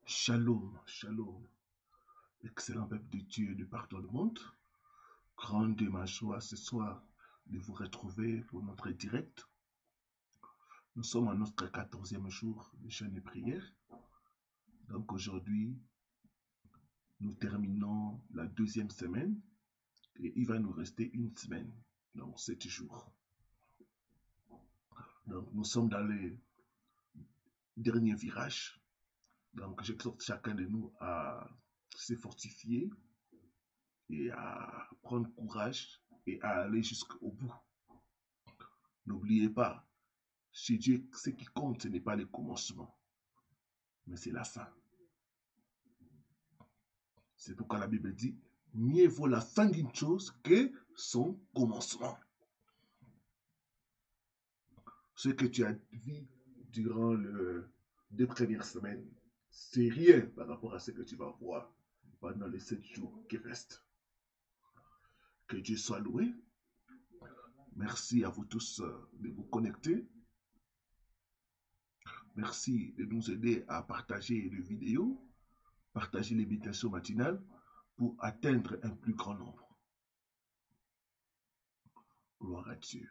Shalom, shalom, excellent peuple de Dieu de partout le monde. Grande est ma joie ce soir de vous retrouver pour notre direct. Nous sommes à notre 14e jour de jeûne et prière. Donc aujourd'hui, nous terminons la deuxième semaine et il va nous rester une semaine, donc 7 jours. Donc nous sommes dans les derniers virages. Donc j'exhorte chacun de nous à se fortifier et à prendre courage et à aller jusqu'au bout. N'oubliez pas, chez Dieu, ce qui compte, ce n'est pas le commencement, mais c'est la fin. C'est pourquoi la Bible dit, mieux vaut la fin d'une chose que son commencement. Ce que tu as vu durant les 2 premières semaines, c'est rien par rapport à ce que tu vas voir pendant les 7 jours qui restent. Que Dieu soit loué. Merci à vous tous de vous connecter. Merci de nous aider à partager les vidéos, partager les méditations matinales pour atteindre un plus grand nombre. Gloire à Dieu.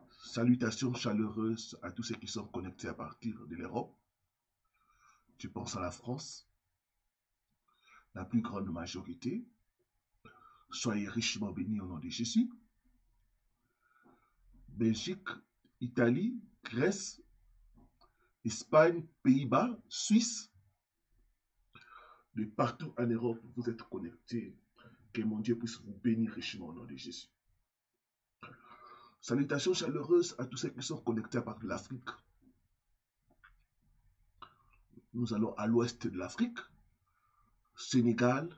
Salutations chaleureuses à tous ceux qui sont connectés à partir de l'Europe. Je pense à la France, la plus grande majorité. Soyez richement bénis au nom de Jésus. Belgique, Italie, Grèce, Espagne, Pays-Bas, Suisse. De partout en Europe, vous êtes connectés. Que mon Dieu puisse vous bénir richement au nom de Jésus. Salutations chaleureuses à tous ceux qui sont connectés à partir de l'Afrique. Nous allons à l'ouest de l'Afrique, Sénégal,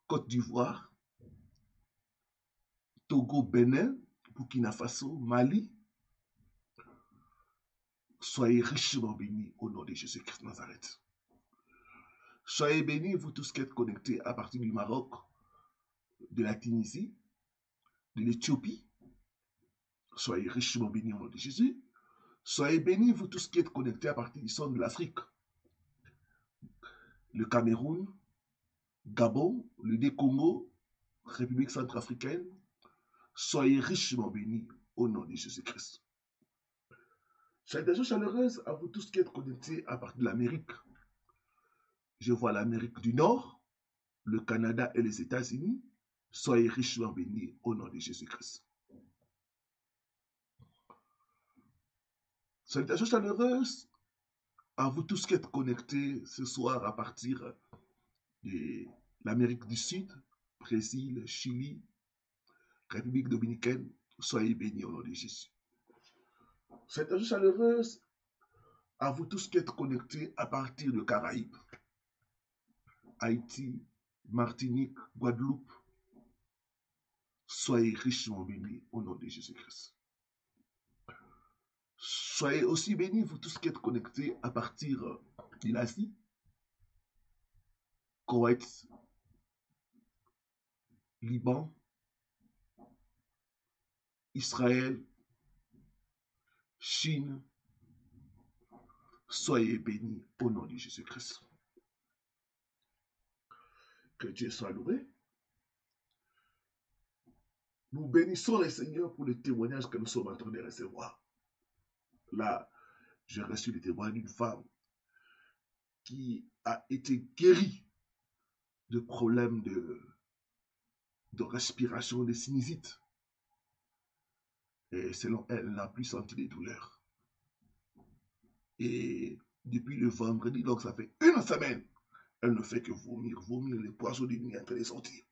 Côte d'Ivoire, Togo, Bénin, Burkina Faso, Mali. Soyez richement bénis au nom de Jésus-Christ de Nazareth. Soyez bénis, vous tous qui êtes connectés à partir du Maroc, de la Tunisie, de l'Éthiopie. Soyez richement bénis au nom de Jésus. Soyez bénis, vous tous qui êtes connectés à partir du centre de l'Afrique, le Cameroun, Gabon, le Congo, République centrafricaine. Soyez richement bénis au nom de Jésus-Christ. Salutations chaleureuses à vous tous qui êtes connectés à partir de l'Amérique. Je vois l'Amérique du Nord, le Canada et les États-Unis. Soyez richement bénis au nom de Jésus-Christ. Salutations chaleureuses à vous tous qui êtes connectés ce soir à partir de l'Amérique du Sud, Brésil, Chili, République dominicaine. Soyez bénis au nom de Jésus. Salutations chaleureuses à vous tous qui êtes connectés à partir de Caraïbes, Haïti, Martinique, Guadeloupe. Soyez richement bénis au nom de Jésus-Christ. Soyez aussi bénis, vous tous qui êtes connectés à partir de l'Asie, Koweït, Liban, Israël, Chine. Soyez bénis au nom de Jésus-Christ. Que Dieu soit loué. Nous bénissons le Seigneur pour le témoignage que nous sommes en train de recevoir. Là, j'ai reçu le témoignage d'une femme qui a été guérie de problèmes de respiration, de sinusite. Et selon elle, elle n'a plus senti de douleurs. Et depuis le vendredi, donc ça fait une semaine, elle ne fait que vomir, les poissons de nuit en train de sortir.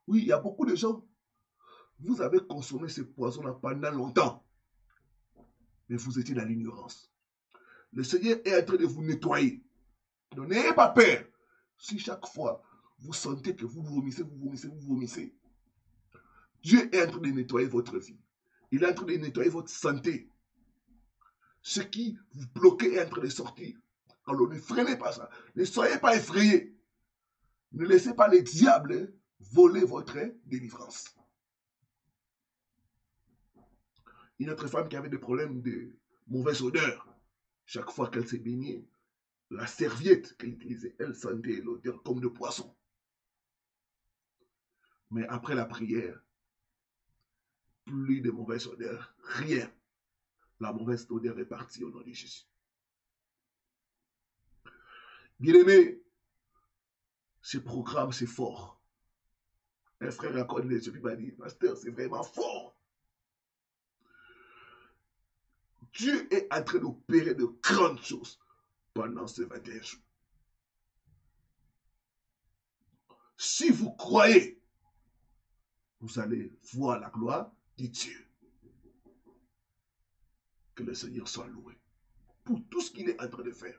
Oui, il y a beaucoup de gens, vous avez consommé ces poissons-là pendant longtemps, mais vous étiez dans l'ignorance. Le Seigneur est en train de vous nettoyer. Donc n'ayez pas peur. Si chaque fois, vous sentez que vous vomissez, Dieu est en train de nettoyer votre vie. Il est en train de nettoyer votre santé. Ce qui vous bloquait est en train de sortir. Alors ne freinez pas ça. Ne soyez pas effrayés. Ne laissez pas les diables voler votre délivrance. Une autre femme qui avait des problèmes de mauvaise odeur. Chaque fois qu'elle s'est baignée, la serviette qu'elle utilisait, elle sentait l'odeur comme de poisson. Mais après la prière, plus de mauvaise odeur, rien. La mauvaise odeur est partie au nom de Jésus. Bien-aimé, ce programme, c'est fort. Un frère a connu, je m'a dit, pasteur, c'est vraiment fort. Dieu est en train d'opérer de grandes choses pendant ces 21 jours. Si vous croyez, vous allez voir la gloire de Dieu. Que le Seigneur soit loué pour tout ce qu'il est en train de faire.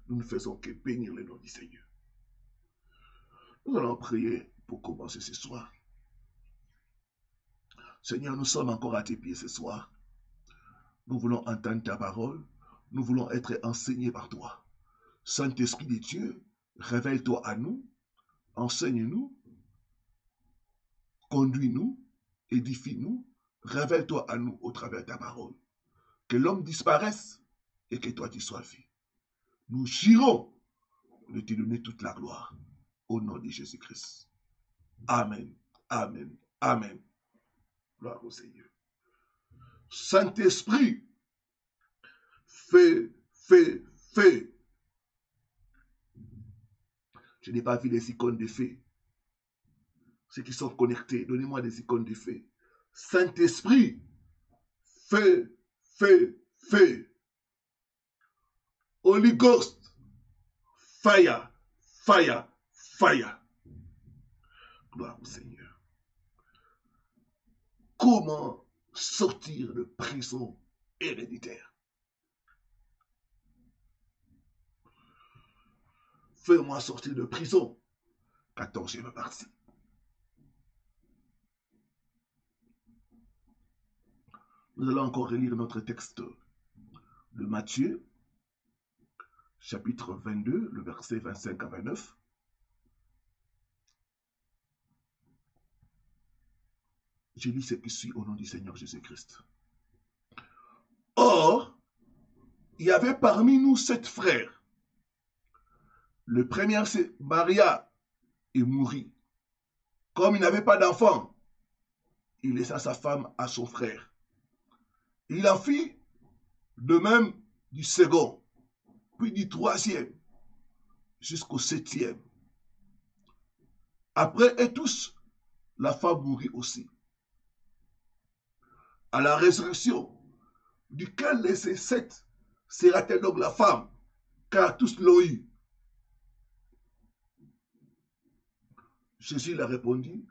Nous ne faisons que bénir le nom du Seigneur. Nous allons prier pour commencer ce soir. Seigneur, nous sommes encore à tes pieds ce soir. Nous voulons entendre ta parole. Nous voulons être enseignés par toi. Saint-Esprit de Dieu, révèle-toi à nous. Enseigne-nous. Conduis-nous. Édifie-nous. Révèle-toi à nous au travers de ta parole. Que l'homme disparaisse et que toi tu sois vu. Nous jurons de te donner toute la gloire. Au nom de Jésus-Christ. Amen. Amen. Amen. Gloire au Seigneur. Saint-Esprit, fais. Je n'ai pas vu des icônes de feu. Ceux qui sont connectés, donnez-moi des icônes de feu. Saint-Esprit, fais. Holy Ghost, fire. Gloire au Seigneur. Comment sortir de prison héréditaire? Fais-moi sortir de prison. 14e partie. Nous allons encore relire notre texte de Matthieu, chapitre 22, le verset 25 à 29. Je lis ce qui suit au nom du Seigneur Jésus-Christ. Or, il y avait parmi nous 7 frères. Le premier, c'est Maria, et mourut. Comme il n'avait pas d'enfant, il laissa sa femme à son frère. Il en fit de même du second, puis du 3e, jusqu'au 7e. Après et tous, la femme mourut aussi. À la résurrection, duquel de ces 7 sera-t-elle donc la femme, car tous l'ont eu? Jésus leur répondit,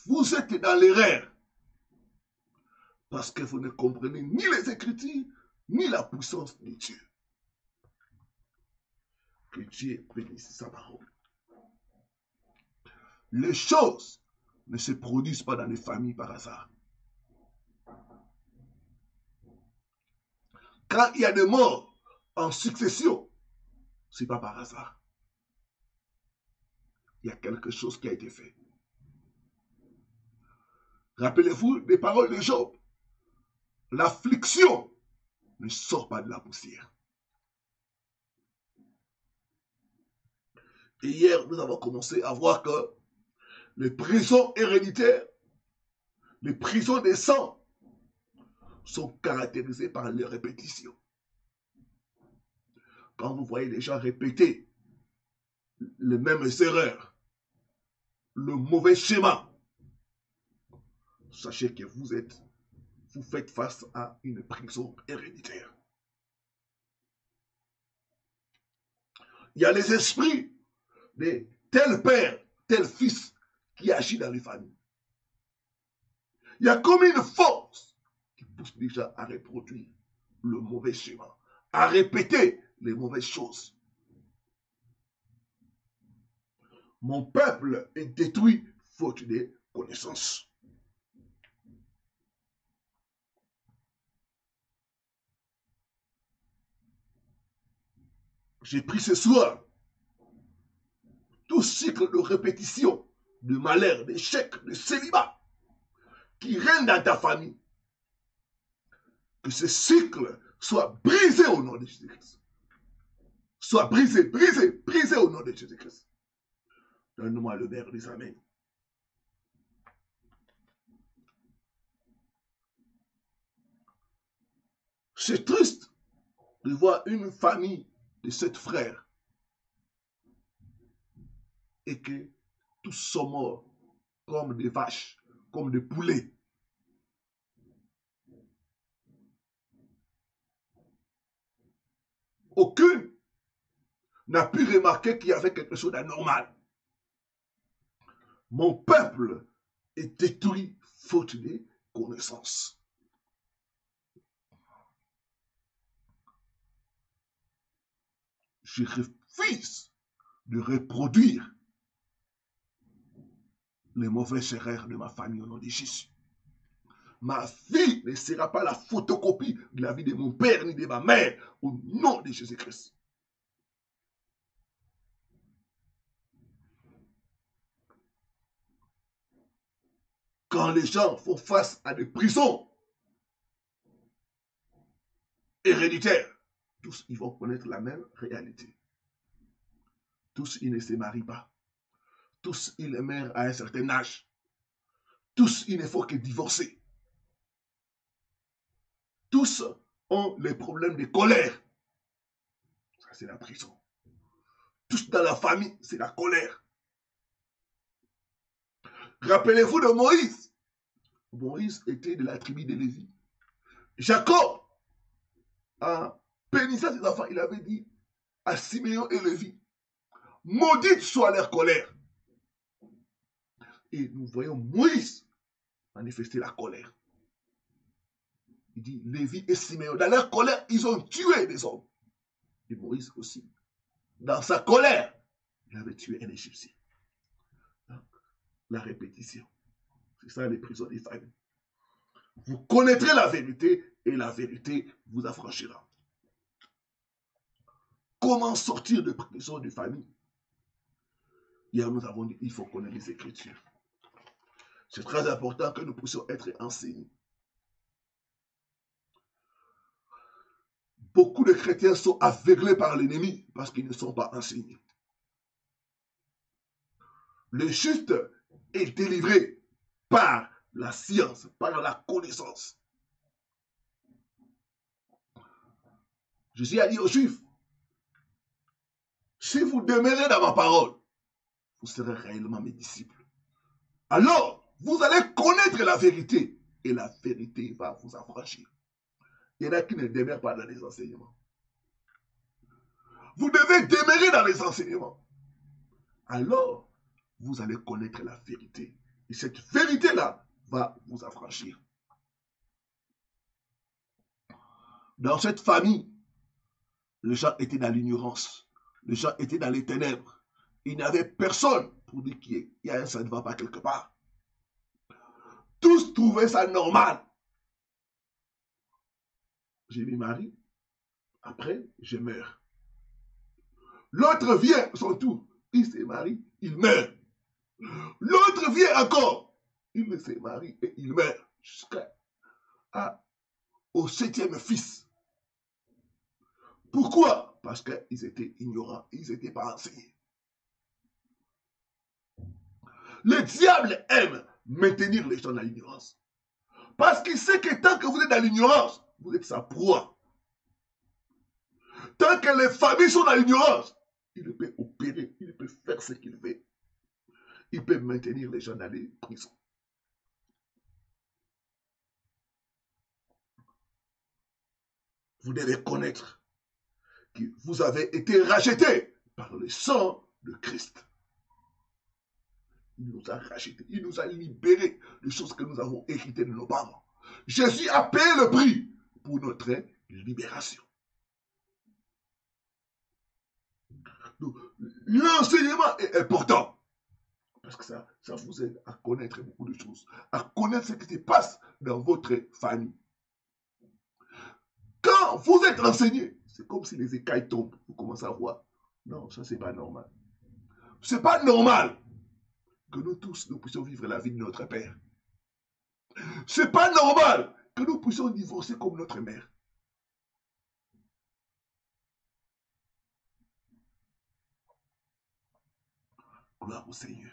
vous êtes dans l'erreur, parce que vous ne comprenez ni les Écritures, ni la puissance de Dieu. Que Dieu bénisse sa parole. Les choses ne se produisent pas dans les familles par hasard. Quand il y a des morts en succession, ce n'est pas par hasard. Il y a quelque chose qui a été fait. Rappelez-vous des paroles de Job. L'affliction ne sort pas de la poussière. Et hier, nous avons commencé à voir que les prisons héréditaires, les prisons des sangs, sont caractérisées par les répétitions. Quand vous voyez les gens répéter les mêmes erreurs, le mauvais schéma, sachez que vous faites face à une prison héréditaire. Il y a les esprits de tel père, tel fils qui agit dans les familles. Il y a comme une force qui pousse déjà à reproduire le mauvais schéma, à répéter les mauvaises choses. Mon peuple est détruit faute de connaissances. J'ai pris ce soir tout cycle de répétition, de malheur, d'échec, de célibat qui règne dans ta famille. Que ce cycle soit brisé au nom de Jésus-Christ. Soit brisé, brisé, brisé au nom de Jésus-Christ. Donne-moi le verre des Amen. C'est triste de voir une famille de 7 frères et que tous sont morts comme des vaches, comme des poulets. Aucune n'a pu remarquer qu'il y avait quelque chose d'anormal. Mon peuple est détruit faute de connaissances. Je refuse de reproduire les mauvaises erreurs de ma famille au nom de Jésus. Ma vie ne sera pas la photocopie de la vie de mon père ni de ma mère au nom de Jésus-Christ. Quand les gens font face à des prisons héréditaires, tous ils vont connaître la même réalité. Tous ils ne se marient pas. Tous ils meurent à un certain âge. Tous il ne faut que divorcer. Tous ont les problèmes de colère. Ça, c'est la prison. Tous dans la famille, c'est la colère. Rappelez-vous de Moïse. Moïse était de la tribu de Lévi. Jacob a bénissant ses enfants. Il avait dit à Siméon et Lévi, maudite soit leur colère. Et nous voyons Moïse manifester la colère. Il dit, Lévi et Siméon, dans leur colère, ils ont tué des hommes. Et Moïse aussi, dans sa colère, il avait tué un Égyptien. La répétition. C'est ça les prisons des familles. Vous connaîtrez la vérité et la vérité vous affranchira. Comment sortir de prison de famille? Hier, nous avons dit qu'il faut connaître les Écritures. C'est très important que nous puissions être enseignés. Beaucoup de chrétiens sont aveuglés par l'ennemi parce qu'ils ne sont pas enseignés. Le juste est délivré par la science, par la connaissance. Jésus a dit aux Juifs, si vous demeurez dans ma parole, vous serez réellement mes disciples. Alors, vous allez connaître la vérité et la vérité va vous affranchir. Il y en a qui ne demeurent pas dans les enseignements. Vous devez demeurer dans les enseignements. Alors, vous allez connaître la vérité. Et cette vérité-là va vous affranchir. Dans cette famille, les gens étaient dans l'ignorance. Les gens étaient dans les ténèbres. Il n'y avait personne pour dire qu'il y a un ça ne va pas quelque part. Tous trouvaient ça normal. Je me marie, après je meurs. L'autre vient son tour, il se marie, il meurt. L'autre vient encore, il se marie et il meurt jusqu'au 7e fils. Pourquoi? Parce qu'ils étaient ignorants, ils n'étaient pas enseignés. Le diable aime maintenir les gens dans l'ignorance. Parce qu'il sait que tant que vous êtes dans l'ignorance, vous êtes sa proie. Tant que les familles sont dans l'ignorance, il peut opérer, il peut faire ce qu'il veut. Il peut maintenir les gens dans les prisons. Vous devez connaître que vous avez été rachetés par le sang de Christ. Il nous a rachetés, il nous a libérés de choses que nous avons héritées de nos parents. Jésus a payé le prix pour notre libération. L'enseignement est important parce que ça vous aide à connaître beaucoup de choses, à connaître ce qui se passe dans votre famille. Quand vous êtes enseigné, c'est comme si les écailles tombent. Vous commencez à voir. Non, ça c'est pas normal. C'est pas normal que nous tous, nous puissions vivre la vie de notre père. C'est pas normal que nous puissions divorcer comme notre mère. Gloire au Seigneur.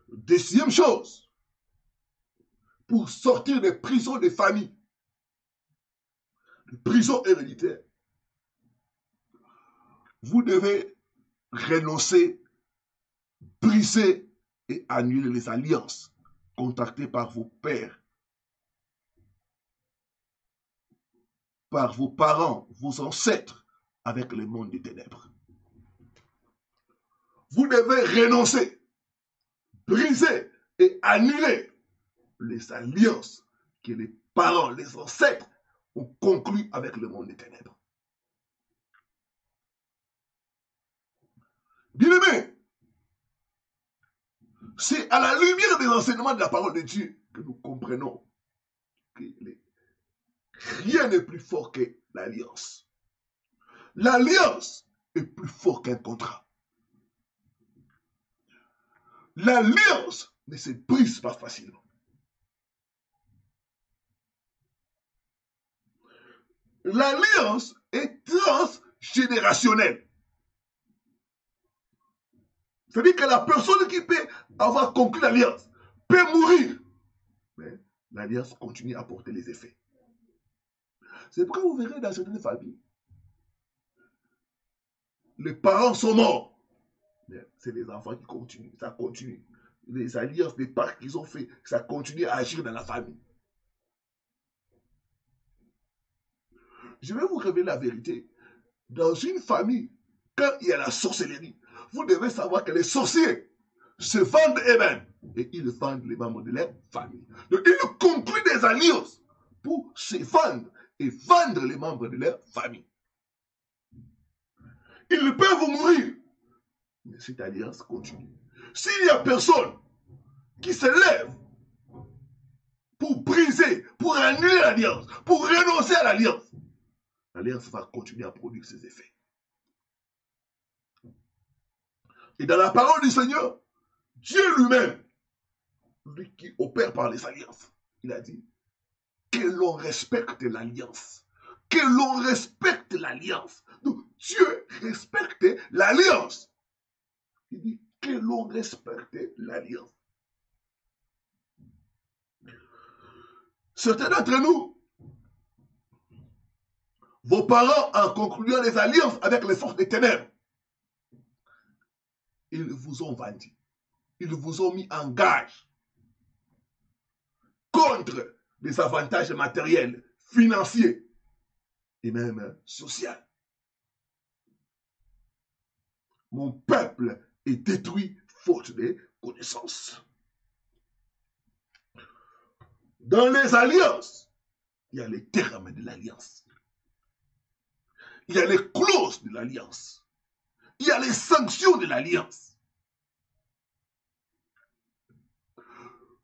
Deuxième chose, pour sortir des prisons des familles, des prisons héréditaires, vous devez renoncer, briser et annuler les alliances contractées par vos pères, par vos parents, vos ancêtres, avec le monde des ténèbres. Vous devez renoncer, briser et annuler les alliances que les parents, les ancêtres ont conclues avec le monde des ténèbres. Bien-aimés, c'est à la lumière des enseignements de la parole de Dieu que nous comprenons que rien n'est plus fort que l'alliance. L'alliance est plus fort qu'un contrat. L'alliance ne se brise pas facilement. L'alliance est transgénérationnelle. C'est-à-dire que la personne qui peut avoir conclu l'alliance peut mourir. Mais l'alliance continue à porter les effets. C'est pourquoi vous verrez dans certaines familles, les parents sont morts. Mais c'est les enfants qui continuent. Ça continue. Les alliances, les pactes qu'ils ont fait, ça continue à agir dans la famille. Je vais vous révéler la vérité. Dans une famille, quand il y a la sorcellerie, vous devez savoir que les sorciers se vendent eux-mêmes et ils vendent les membres de leur famille. Donc, ils concluent des alliances pour se vendre et vendre les membres de leur famille. Ils peuvent mourir, mais cette alliance continue. S'il n'y a personne qui se lève pour briser, pour annuler l'alliance, pour renoncer à l'alliance, l'alliance va continuer à produire ses effets. Et dans la parole du Seigneur, Dieu lui-même, lui qui opère par les alliances, il a dit que l'on respecte l'alliance. Que l'on respecte l'alliance. Donc Dieu respecte l'alliance. Il dit que l'on respecte l'alliance. Certains d'entre nous, vos parents, en concluant les alliances avec les forces des ténèbres, ils vous ont vendu. Ils vous ont mis en gage contre les avantages matériels, financiers et même sociaux. Mon peuple est détruit faute de connaissances. Dans les alliances, il y a les termes de l'alliance. Il y a les clauses de l'alliance. Il y a les sanctions de l'alliance.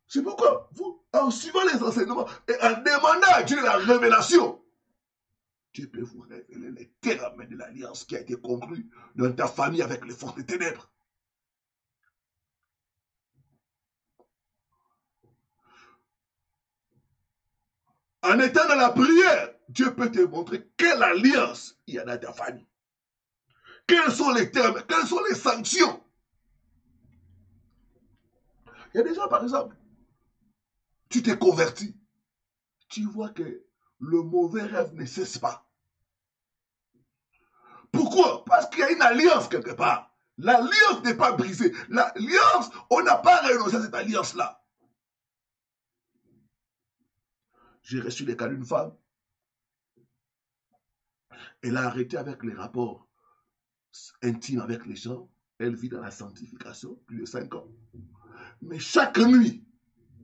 C'est pourquoi vous, en suivant les enseignements et en demandant à Dieu la révélation, Dieu peut vous révéler les termes de l'alliance qui a été conclue dans ta famille avec les forces des ténèbres. En étant dans la prière, Dieu peut te montrer quelle alliance il y a dans ta famille. Quels sont les termes, quelles sont les sanctions. Il y a des gens, par exemple, tu t'es converti, tu vois que le mauvais rêve ne cesse pas. Pourquoi? Parce qu'il y a une alliance quelque part. L'alliance n'est pas brisée. L'alliance, on n'a pas renoncé à cette alliance-là. J'ai reçu les cas d'une femme. Elle a arrêté avec les rapports intimes avec les gens. Elle vit dans la sanctification, plus de 5 ans. Mais chaque nuit,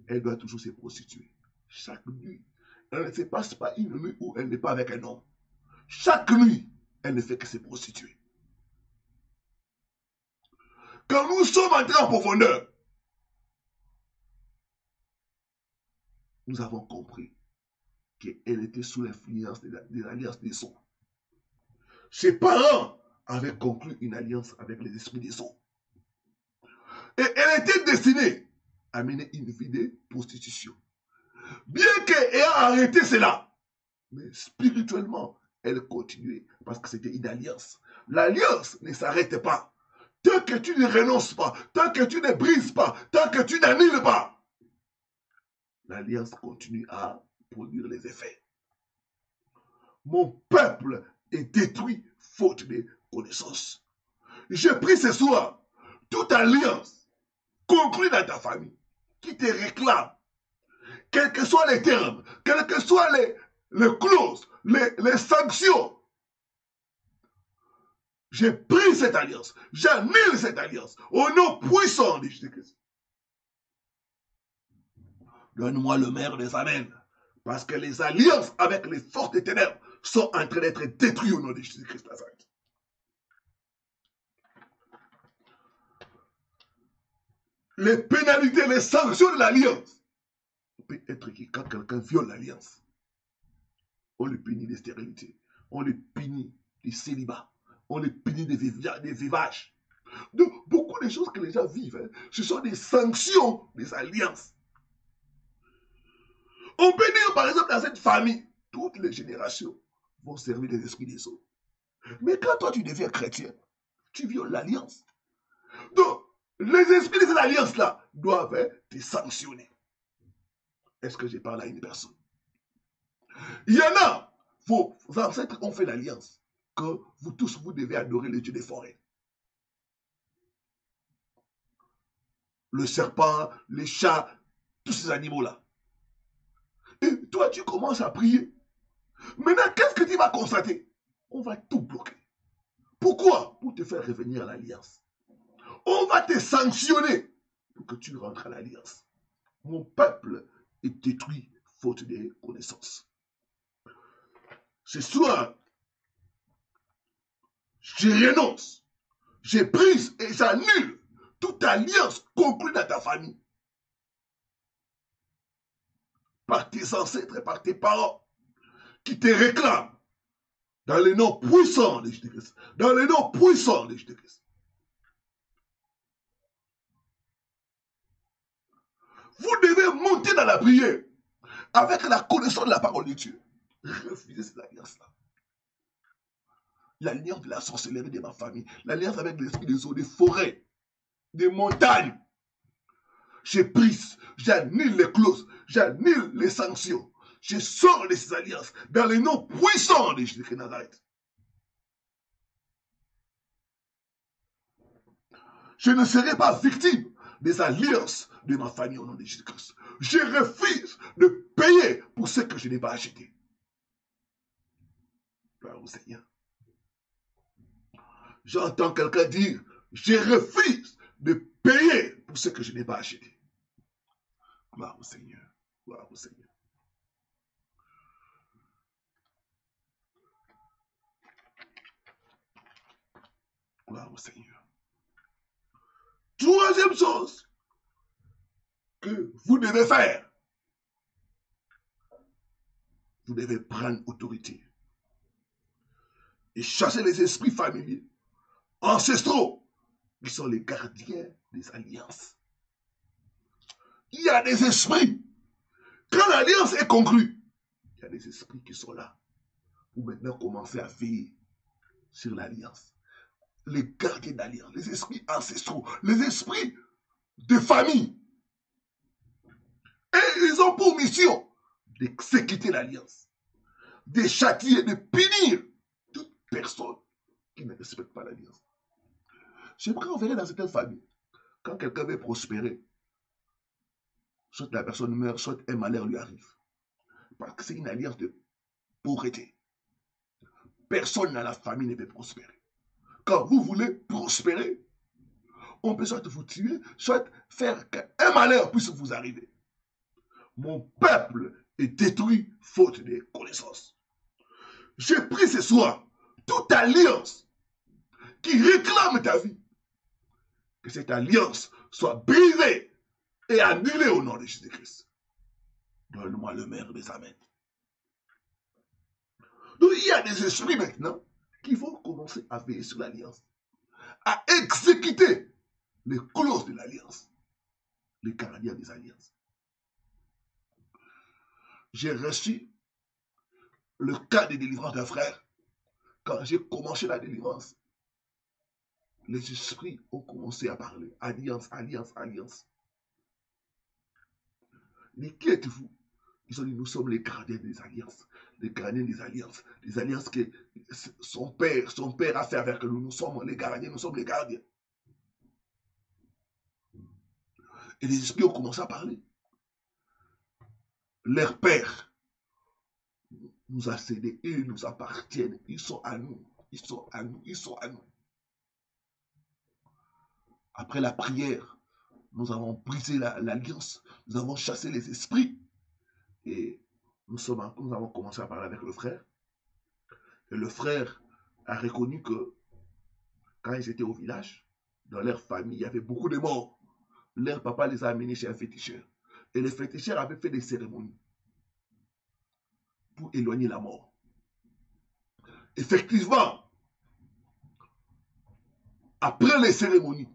elle doit toujours se prostituer. Chaque nuit. Elle ne se passe pas une nuit où elle n'est pas avec un homme. Chaque nuit, elle ne fait que se prostituer. Quand nous sommes entrés en profondeur, nous avons compris qu'elle était sous l'influence de l'alliance des eaux. Ses parents avaient conclu une alliance avec les esprits des eaux. Et elle était destinée à mener une vie de prostitution. Bien qu'elle ait arrêté cela, mais spirituellement, elle continuait parce que c'était une alliance. L'alliance ne s'arrête pas. Tant que tu ne renonces pas, tant que tu ne brises pas, tant que tu n'annules pas, l'alliance continue à produire les effets. Mon peuple est détruit faute de connaissance. Je prie ce soir, toute alliance conclue dans ta famille qui te réclame, quels que soient les termes, quelles que soient les clauses, les sanctions, j'ai pris cette alliance, j'annule cette alliance au nom puissant de Jésus-Christ. Donne-moi le maire des amens, parce que les alliances avec les forces des ténèbres sont en train d'être détruites au nom de Jésus-Christ. Les pénalités, les sanctions de l'alliance peut être que quand quelqu'un viole l'alliance, on le punit de stérilité, on le punit de célibat, on le punit de vivage. Donc, beaucoup de choses que les gens vivent, ce sont des sanctions des alliances. On peut dire, par exemple, dans cette famille, toutes les générations vont servir des esprits des eaux. Mais quand toi, tu deviens chrétien, tu violes l'alliance. Donc, les esprits de cette alliance-là doivent te sanctionner. Est-ce que je parle à une personne? Il y en a, vos ancêtres ont fait l'alliance que vous tous, vous devez adorer le Dieu des forêts. Le serpent, les chats, tous ces animaux-là. Et toi, tu commences à prier. Maintenant, qu'est-ce que tu vas constater? On va tout bloquer. Pourquoi? Pour te faire revenir à l'alliance. On va te sanctionner pour que tu rentres à l'alliance. Mon peuple est détruit faute de connaissances. Ce soir, je renonce, je brise et j'annule toute alliance conclue dans ta famille. Par tes ancêtres et par tes parents qui te réclament dans le nom puissant de Jésus-Christ. Dans le nom puissant de Jésus-Christ. Vous devez monter dans la prière avec la connaissance de la parole de Dieu. Refusez cette alliance-là. L'alliance de la sorcellerie de ma famille, l'alliance avec l'esprit des eaux, des forêts, des montagnes. Je brise, j'annule les clauses, j'annule les sanctions. Je sors de ces alliances dans le nom puissant de Jésus de Nazareth. Je ne serai pas victime des alliances de ma famille au nom de Jésus-Christ. Je refuse de payer pour ce que je n'ai pas acheté. Gloire au Seigneur. J'entends quelqu'un dire, je refuse de payer pour ce que je n'ai pas acheté. Gloire au Seigneur. Gloire au Seigneur. Gloire au Seigneur. Troisième chose que vous devez faire, vous devez prendre autorité et chasser les esprits familiers, ancestraux, qui sont les gardiens des alliances. Il y a des esprits. Quand l'alliance est conclue, il y a des esprits qui sont là pour maintenant commencer à veiller sur l'alliance. Les gardiens d'alliance, les esprits ancestraux, les esprits de famille. Et ils ont pour mission d'exécuter l'alliance, de châtier, de punir toute personne qui ne respecte pas l'alliance. J'aimerais en venir dans certaines familles. Quand quelqu'un veut prospérer, soit la personne meurt, soit un malheur lui arrive. Parce que c'est une alliance de pauvreté. Personne dans la famille ne peut prospérer. Quand vous voulez prospérer, on peut soit vous tuer, soit faire qu'un malheur puisse vous arriver. Mon peuple est détruit faute de connaissances. J'ai pris ce soir toute alliance qui réclame ta vie. Que cette alliance soit brisée et annulée au nom de Jésus-Christ. Donne-moi le maire des amens. Donc il y a des esprits maintenant qui vont commencer à veiller sur l'alliance, à exécuter les clauses de l'alliance, les gardiens des alliances. J'ai reçu le cas de délivrance d'un frère. Quand j'ai commencé la délivrance, les esprits ont commencé à parler. Alliance, alliance, alliance. Mais qui êtes-vous? Ils ont dit, nous sommes les gardiens des alliances. Les gardiens des alliances. Les alliances que son père a fait avec nous. Nous sommes les gardiens, nous sommes les gardiens. Et les esprits ont commencé à parler. Leur père nous a cédés et ils nous appartiennent. Ils sont à nous. Ils sont à nous. Ils sont à nous. Après la prière, nous avons brisé l'alliance. Nous avons chassé les esprits. Et nous avons commencé à parler avec le frère. Et le frère a reconnu que quand ils étaient au village, dans leur famille, il y avait beaucoup de morts. Leur papa les a amenés chez un féticheur. Et le féticheur avait fait des cérémonies pour éloigner la mort. Effectivement, après les cérémonies,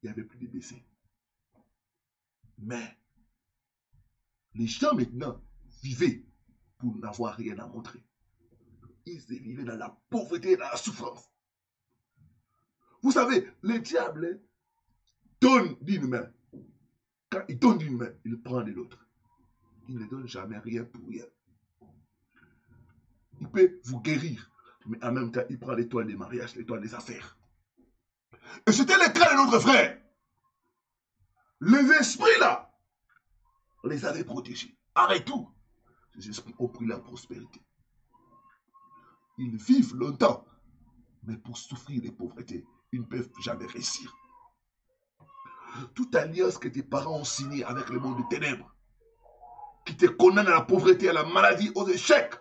il n'y avait plus de décès. Mais les gens maintenant vivaient pour n'avoir rien à montrer. Ils vivaient dans la pauvreté et dans la souffrance. Vous savez, le diable donne d'une main. Quand il donne d'une main, il prend de l'autre. Il ne donne jamais rien pour rien. Il peut vous guérir, mais en même temps, il prend l'étoile des mariages, l'étoile des affaires. Et c'était le cas de notre frère. Les esprits là, on les avait protégés. Arrête tout. Les esprits ont pris la prospérité. Ils vivent longtemps, mais pour souffrir de pauvreté, ils ne peuvent jamais réussir. Toute alliance que tes parents ont signée avec le monde des ténèbres, qui te condamne à la pauvreté, à la maladie, aux échecs,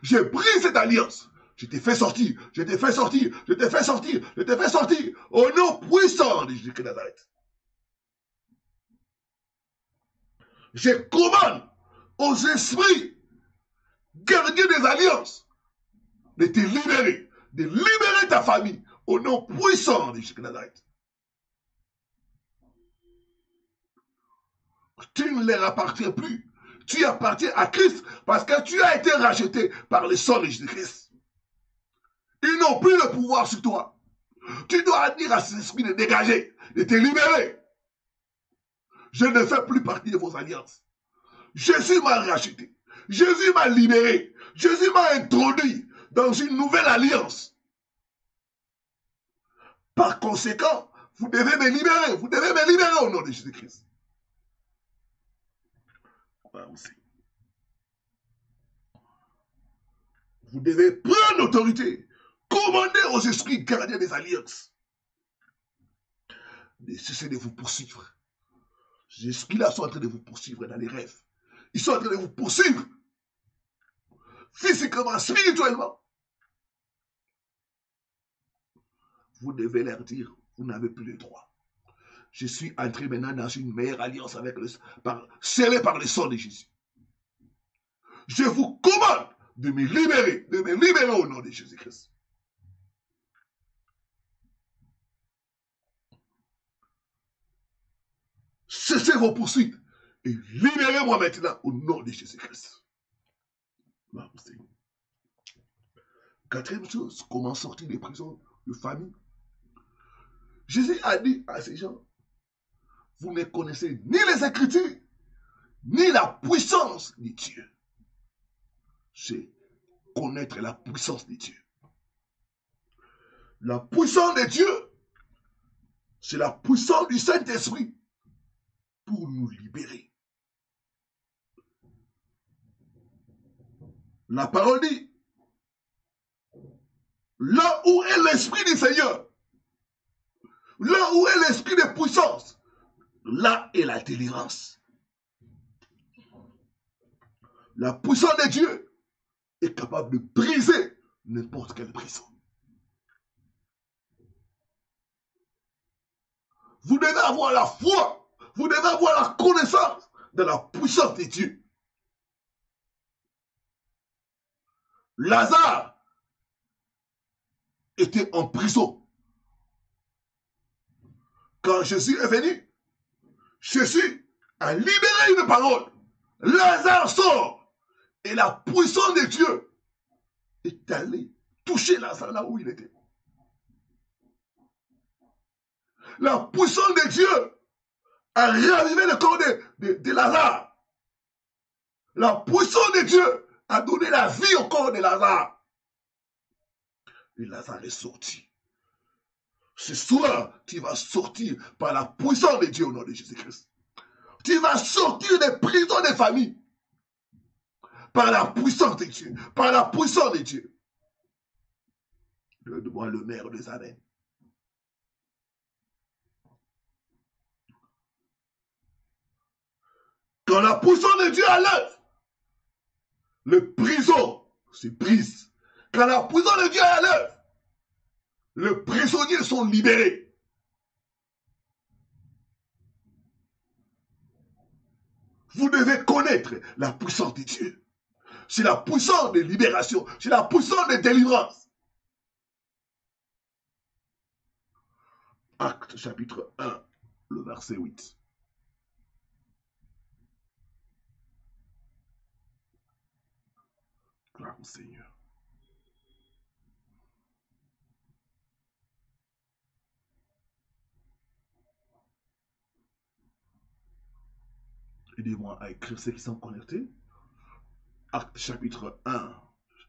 j'ai pris cette alliance. Je t'ai fait sortir, je t'ai fait sortir, je t'ai fait sortir, je t'ai fait sortir, au nom puissant de Jésus de Nazareth. Je commande aux esprits gardiens des alliances de te libérer, de libérer ta famille au nom puissant de Jésus de Nazareth. Tu ne leur appartiens plus. Tu appartiens à Christ parce que tu as été racheté par le sang de Jésus-Christ. Ils n'ont plus le pouvoir sur toi. Tu dois dire à ces esprits de dégager, de te libérer. Je ne fais plus partie de vos alliances. Jésus m'a racheté. Jésus m'a libéré. Jésus m'a introduit dans une nouvelle alliance. Par conséquent, vous devez me libérer. Vous devez me libérer au nom de Jésus-Christ. Vous devez prendre l'autorité. Commander aux esprits gardiens des alliances. De cesser de vous poursuivre. Ces esprits-là sont en train de vous poursuivre dans les rêves. Ils sont en train de vous poursuivre. Physiquement, spirituellement. Vous devez leur dire, vous n'avez plus le droit. Je suis entré maintenant dans une meilleure alliance avec scellée par le sang de Jésus. Je vous commande de me libérer au nom de Jésus-Christ. Cessez vos poursuites et libérez-moi maintenant au nom de Jésus-Christ. Quatrième chose, comment sortir des prisons de famille. Jésus a dit à ces gens, vous ne connaissez ni les Écritures, ni la puissance de Dieu. C'est connaître la puissance de Dieu. La puissance de Dieu, c'est la puissance du Saint-Esprit pour nous libérer. La parole dit, là où est l'Esprit du Seigneur, là où est l'Esprit de puissance, là est la délivrance. La puissance de Dieu est capable de briser n'importe quelle prison. Vous devez avoir la foi, vous devez avoir la connaissance de la puissance de Dieu. Lazare était en prison. Quand Jésus est venu, Jésus a libéré une parole. Lazare sort. Et la puissance de Dieu est allée toucher Lazare là où il était. La puissance de Dieu a ravivé le corps de Lazare. La puissance de Dieu a donné la vie au corps de Lazare. Et Lazare est sorti. Ce soir, tu vas sortir par la puissance de Dieu au nom de Jésus-Christ. Tu vas sortir des prisons des familles. Par la puissance de Dieu. Par la puissance de Dieu. Donne-moi le maire des Amen. Quand la puissance de Dieu est à l'œuvre, les prisons se brisent. Quand la puissance de Dieu est à l'œuvre, les prisonniers sont libérés. Vous devez connaître la puissance de Dieu. C'est la puissance de libération. C'est la puissance de délivrance. Acte chapitre 1, le verset 8. Gloire au Seigneur. Aidez-moi à écrire ceux qui sont connectés. Acte chapitre 1,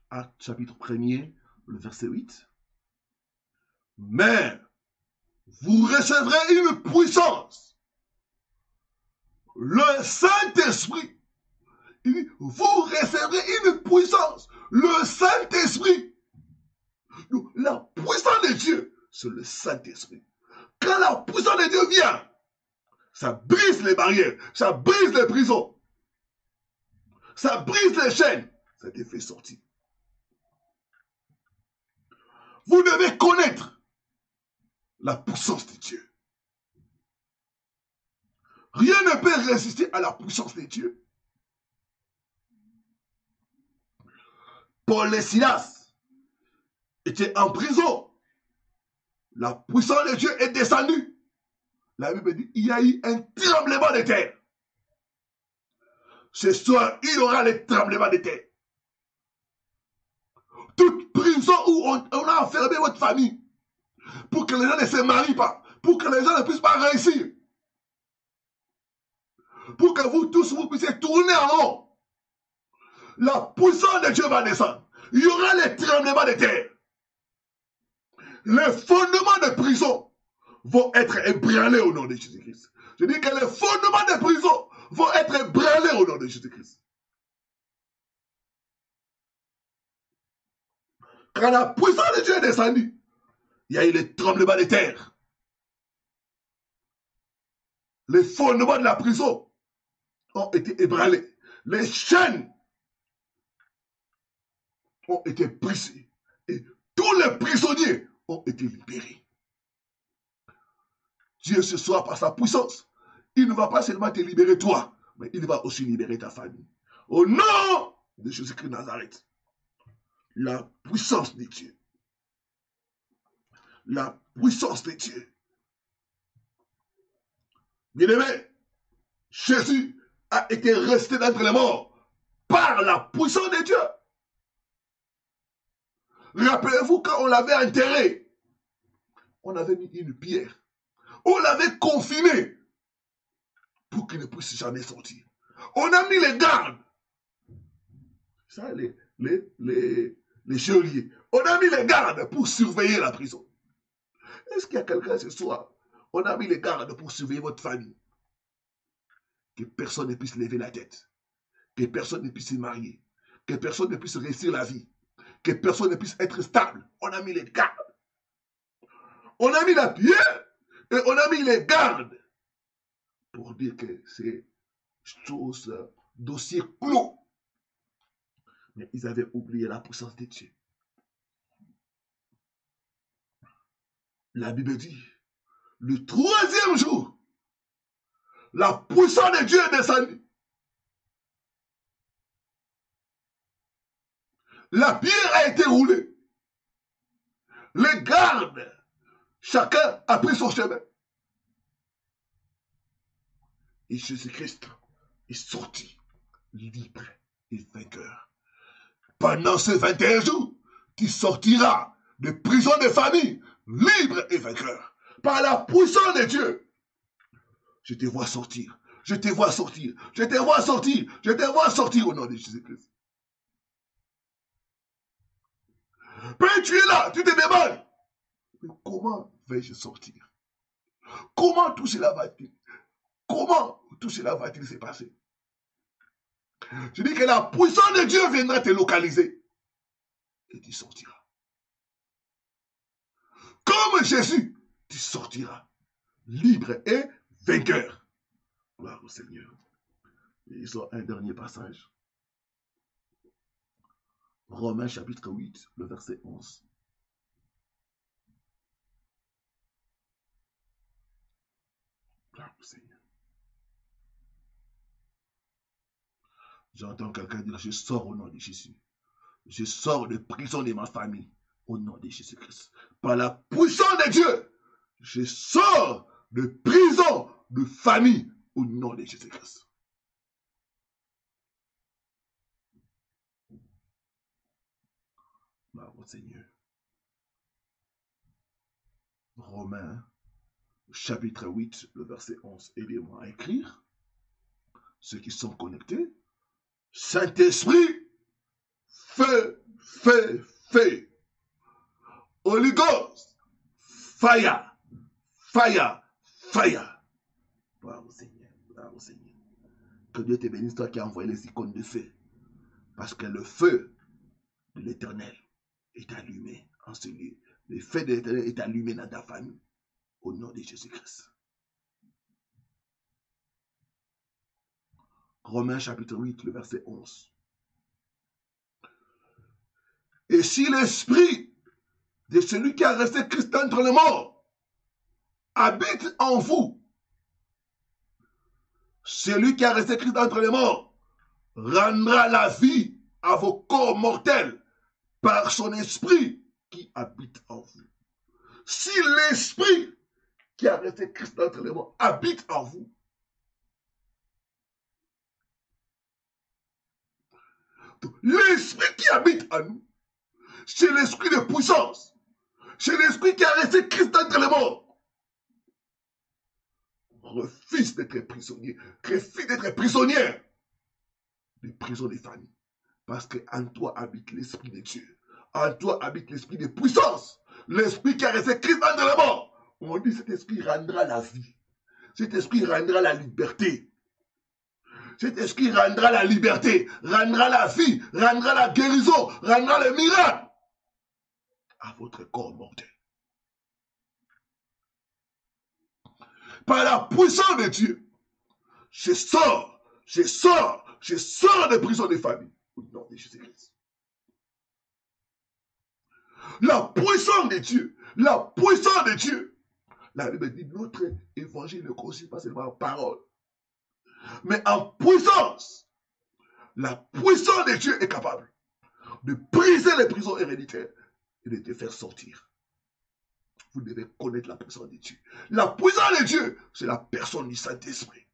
Acte chapitre 1er, le verset 8. Mais vous recevrez une puissance. Le Saint-Esprit. Il dit, vous recevrez une puissance. Le Saint-Esprit. La puissance de Dieu, c'est le Saint-Esprit. Quand la puissance de Dieu vient, ça brise les barrières, ça brise les prisons, ça brise les chaînes, ça te fait sortir. Vous devez connaître la puissance de Dieu. Rien ne peut résister à la puissance de Dieu. Paul et Silas étaient en prison. La puissance de Dieu est descendue. La Bible dit, il y a eu un tremblement de terre. Ce soir, il y aura le tremblement de terre. Toute prison où on a enfermé votre famille, pour que les gens ne se marient pas, pour que les gens ne puissent pas réussir, pour que vous tous, vous puissiez tourner en rond. La puissance de Dieu va descendre. Il y aura les tremblements de terre. Les fondements de prison vont être ébranlés au nom de Jésus-Christ. Je dis que les fondements de prison vont être ébranlés au nom de Jésus-Christ. Quand la puissance de Dieu est descendue, il y a eu les tremblements de terre. Les fondements de la prison ont été ébranlés. Les chaînes ont été brisées. Et tous les prisonniers ont été libérés. Dieu, ce soir, par sa puissance, il ne va pas seulement te libérer toi, mais il va aussi libérer ta famille. Au nom de Jésus-Christ de Nazareth, la puissance de Dieu. La puissance de Dieu. Bien-aimé, Jésus a été resté d'entre les morts par la puissance de Dieu. Rappelez-vous quand on l'avait enterré, on avait mis une pierre. On l'avait confiné pour qu'il ne puisse jamais sortir. On a mis les gardes. Ça, les geôliers. On a mis les gardes pour surveiller la prison. Est-ce qu'il y a quelqu'un ce soir? On a mis les gardes pour surveiller votre famille. Que personne ne puisse lever la tête. Que personne ne puisse se marier. Que personne ne puisse réussir la vie. Que personne ne puisse être stable. On a mis les gardes. On a mis la pierre et on a mis les gardes pour dire que c'est chose, dossier clos. Mais ils avaient oublié la puissance de Dieu. La Bible dit, le troisième jour, la puissance de Dieu est descendue. La pierre a été roulée. Les gardes, chacun a pris son chemin. Et Jésus-Christ est sorti libre et vainqueur. Pendant ces 21 jours, tu sortiras de prison de famille libre et vainqueur. Par la puissance de Dieu, je te vois sortir. Je te vois sortir. Je te vois sortir. Je te vois sortir au nom de Jésus-Christ. Père, tu es là, tu te demandes. Mais comment vais-je sortir? Comment tout cela va-t-il? Comment tout cela va-t-il se passer? Je dis que la puissance de Dieu viendra te localiser et tu sortiras. Comme Jésus, tu sortiras libre et vainqueur. Gloire au Seigneur. Et ils ont un dernier passage. Romains chapitre 8, le verset 11. Gloire au Seigneur. J'entends quelqu'un dire, je sors au nom de Jésus. Je sors de prison de ma famille au nom de Jésus-Christ. Par la puissance de Dieu, je sors de prison de famille au nom de Jésus-Christ. Gloire au Seigneur. Romains chapitre 8, le verset 11. Aidez-moi à écrire. Ceux qui sont connectés. Saint-Esprit, feu, feu, feu. Holy Ghost, fire, fire, fire. Gloire au Seigneur, gloire au Seigneur. Que Dieu te bénisse, toi qui as envoyé les icônes de feu. Parce que le feu de l'Éternel est allumé en ce lieu. Le feu de l'Éternel est allumé dans ta famille. Au nom de Jésus-Christ. Romains chapitre 8, le verset 11. Et si l'esprit de celui qui a resté Christ entre les morts habite en vous, celui qui a resté Christ entre les morts rendra la vie à vos corps mortels par son esprit qui habite en vous. Si l'esprit qui a resté Christ entre les morts habite en vous, l'esprit qui habite en nous, c'est l'esprit de puissance. C'est l'esprit qui a resté Christ entre les morts. Refuse d'être prisonnier. Refuse d'être prisonnière des prisons des familles. Parce qu'en toi habite l'esprit de Dieu. En toi habite l'esprit de puissance. L'esprit qui a resté Christ entre les morts. On dit cet esprit rendra la vie. Cet esprit rendra la liberté. Cet esprit rendra la liberté, rendra la vie, rendra la guérison, rendra le miracle à votre corps mortel. Par la puissance de Dieu, je sors de prison des familles. Au nom de Jésus-Christ. La puissance de Dieu, la puissance de Dieu. La Bible dit notre évangile ne consiste pas seulement en parole, mais en puissance. La puissance de Dieu est capable de briser les prisons héréditaires et de te faire sortir. Vous devez connaître la puissance de Dieu. La puissance de Dieu, c'est la personne du Saint-Esprit.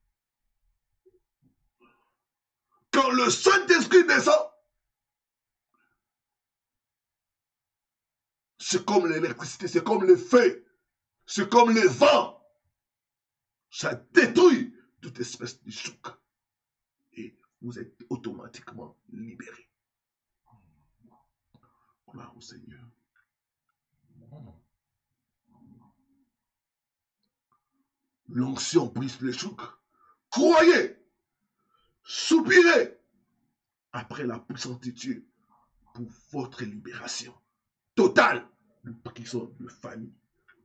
Quand le Saint-Esprit descend, c'est comme l'électricité, c'est comme le feu, c'est comme le vent. Ça détruit toute espèce de choc. Et vous êtes automatiquement libéré. Gloire au Seigneur. L'onction brise le choc. Croyez, soupirez après la puissance de Dieu pour votre libération totale de prison de famille.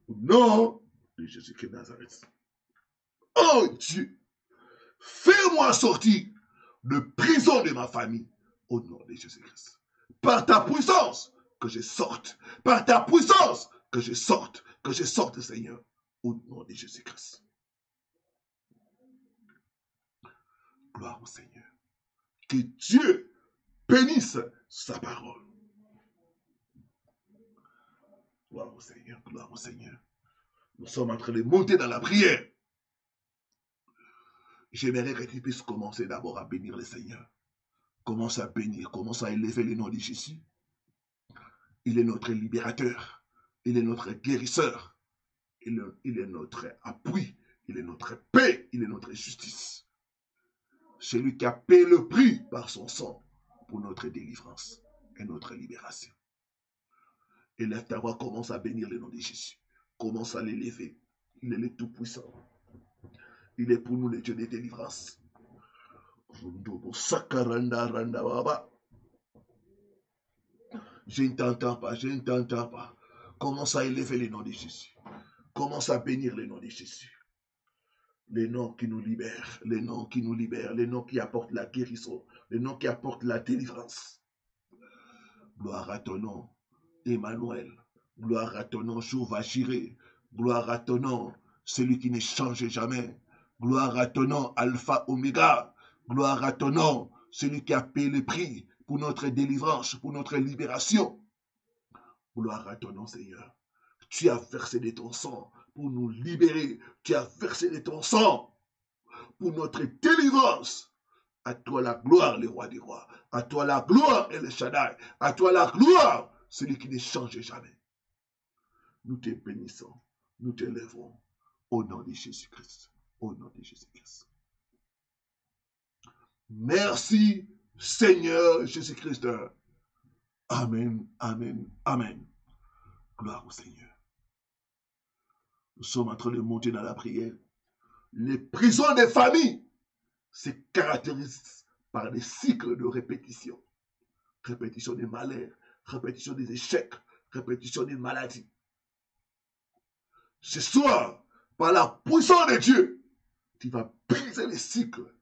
Au nom de Jésus-Christ de Nazareth. Oh Dieu, fais-moi sortir de prison de ma famille au nom de Jésus-Christ. Par ta puissance, que je sorte. Par ta puissance, que je sorte, Seigneur, au nom de Jésus-Christ. Gloire au Seigneur. Que Dieu bénisse sa parole. Gloire au Seigneur, gloire au Seigneur. Nous sommes en train de monter dans la prière. J'aimerais que tu puisses commencer d'abord à bénir le Seigneur. Commence à bénir, commence à élever le nom de Jésus. Il est notre libérateur. Il est notre guérisseur. il est notre appui, il est notre paix, il est notre justice. C'est lui qui a payé le prix par son sang pour notre délivrance et notre libération. Élève ta voix, commence à bénir le nom de Jésus. Commence à l'élever. Il est le Tout-Puissant. Il est pour nous le Dieu de délivrance. Je ne t'entends pas, je ne t'entends pas. Commence à élever le nom de Jésus. Commence à bénir le nom de Jésus. Les noms qui nous libèrent, les noms qui nous libèrent, les noms qui apportent la guérison, les noms qui apportent la délivrance. Gloire à ton nom, Emmanuel. Gloire à ton nom, Jéhovah Jireh. Gloire à ton nom, celui qui ne change jamais. Gloire à ton nom, Alpha Oméga. Gloire à ton nom, celui qui a payé le prix pour notre délivrance, pour notre libération. Gloire à ton nom, Seigneur. Tu as versé de ton sang pour nous libérer. Tu as versé de ton sang pour notre délivrance. À toi la gloire, le roi des rois. À toi la gloire, El Shaddai. À toi la gloire, celui qui ne change jamais. Nous te bénissons. Nous te lèverons au nom de Jésus-Christ. Au nom de Jésus-Christ. Merci, Seigneur Jésus-Christ. Amen, amen, amen. Gloire au Seigneur. Nous sommes en train de monter dans la prière. Les prisons des familles se caractérisent par des cycles de répétition. Répétition des malheurs, répétition des échecs, répétition des maladies. Ce soir, par la puissance de Dieu, tu vas briser les cycles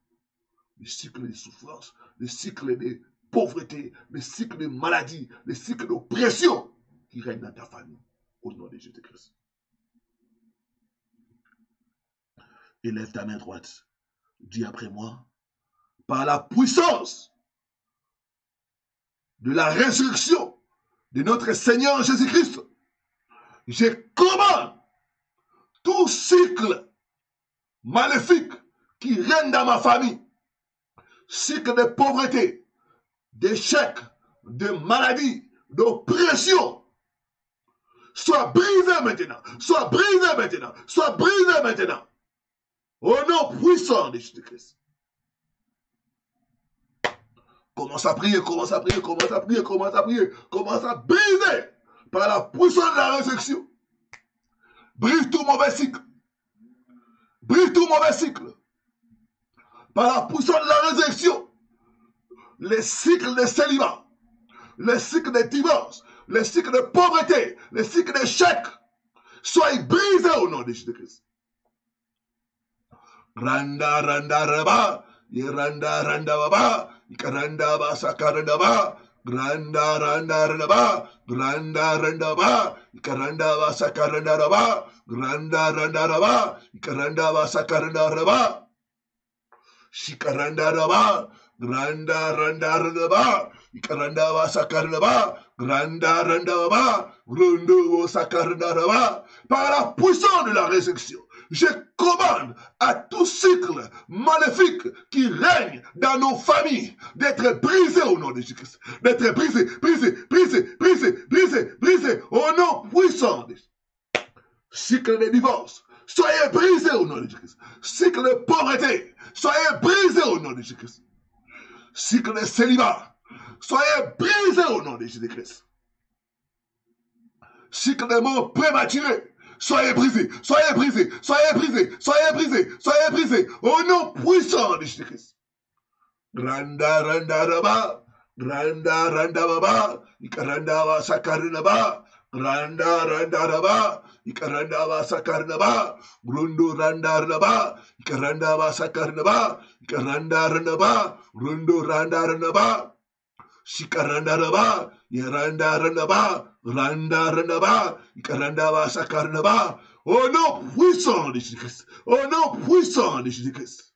de souffrance, les cycles de pauvreté, les cycles de maladie, les cycles d'oppression qui règnent dans ta famille. Au nom de Jésus-Christ. Élève ta main droite. Dis après moi, par la puissance de la résurrection de notre Seigneur Jésus-Christ, je commande tout cycle maléfique qui règne dans ma famille, cycle de pauvreté, d'échec, de maladie, d'oppression, soit brisé maintenant, soit brisé maintenant, soit brisé maintenant. Au nom puissant de Jésus-Christ. Commence à prier, commence à prier, commence à prier, commence à prier, commence à briser par la puissance de la résurrection. Brise tout mauvais cycle. Brise tout mauvais cycle. Par la puissance de la résurrection. Les cycles de célibat, les cycles de divorce, les cycles de pauvreté, les cycles d'échec, soient brisés au nom de Jésus-Christ. Randa, randa, raba, randa, randa, baba, randa, basa, karanda, ba, randa, randa, raba, randa, randa, ba, randa, basa, karanda, raba, randa, randa, raba, randa, basa, karanda, raba, shikaranda, raba, randa, randa, raba, randa, basa, karanda, ba, randa, randa, ba, rondo, basa, karanda, raba, par la puissance de la résurrection. Je commande à tout cycle maléfique qui règne dans nos familles d'être brisé au nom de Jésus-Christ. D'être brisé, brisé, brisé, brisé, brisé, brisé au nom puissant de Jésus. Cycle de divorce, soyez brisés au nom de Jésus-Christ. Cycle de pauvreté, soyez brisés au nom de Jésus-Christ. Cycle de célibat, soyez brisés au nom de Jésus-Christ. Cycle de mort prématurée, soyez brisés, soyez brisés, soyez brisés, soyez brisés, soyez brisés, au nom puissant de Jésus-Christ. Randa, randa, raba, randa, randa, baba, ikaranda, va, sakarina, ba, randa, randa, raba, ikaranda, va, sakarina, ba, rundo, randa, raba, ikaranda, va, sakarina, ba, ikaranda, randa, ba, rundo, randa, randa, ba, shikaranda, raba, yaranda, randa, ba, randa, randa, ba, ikaranda, va, sakarina, ba, au nom puissant de Jésus-Christ, au nom puissant de Jésus-Christ.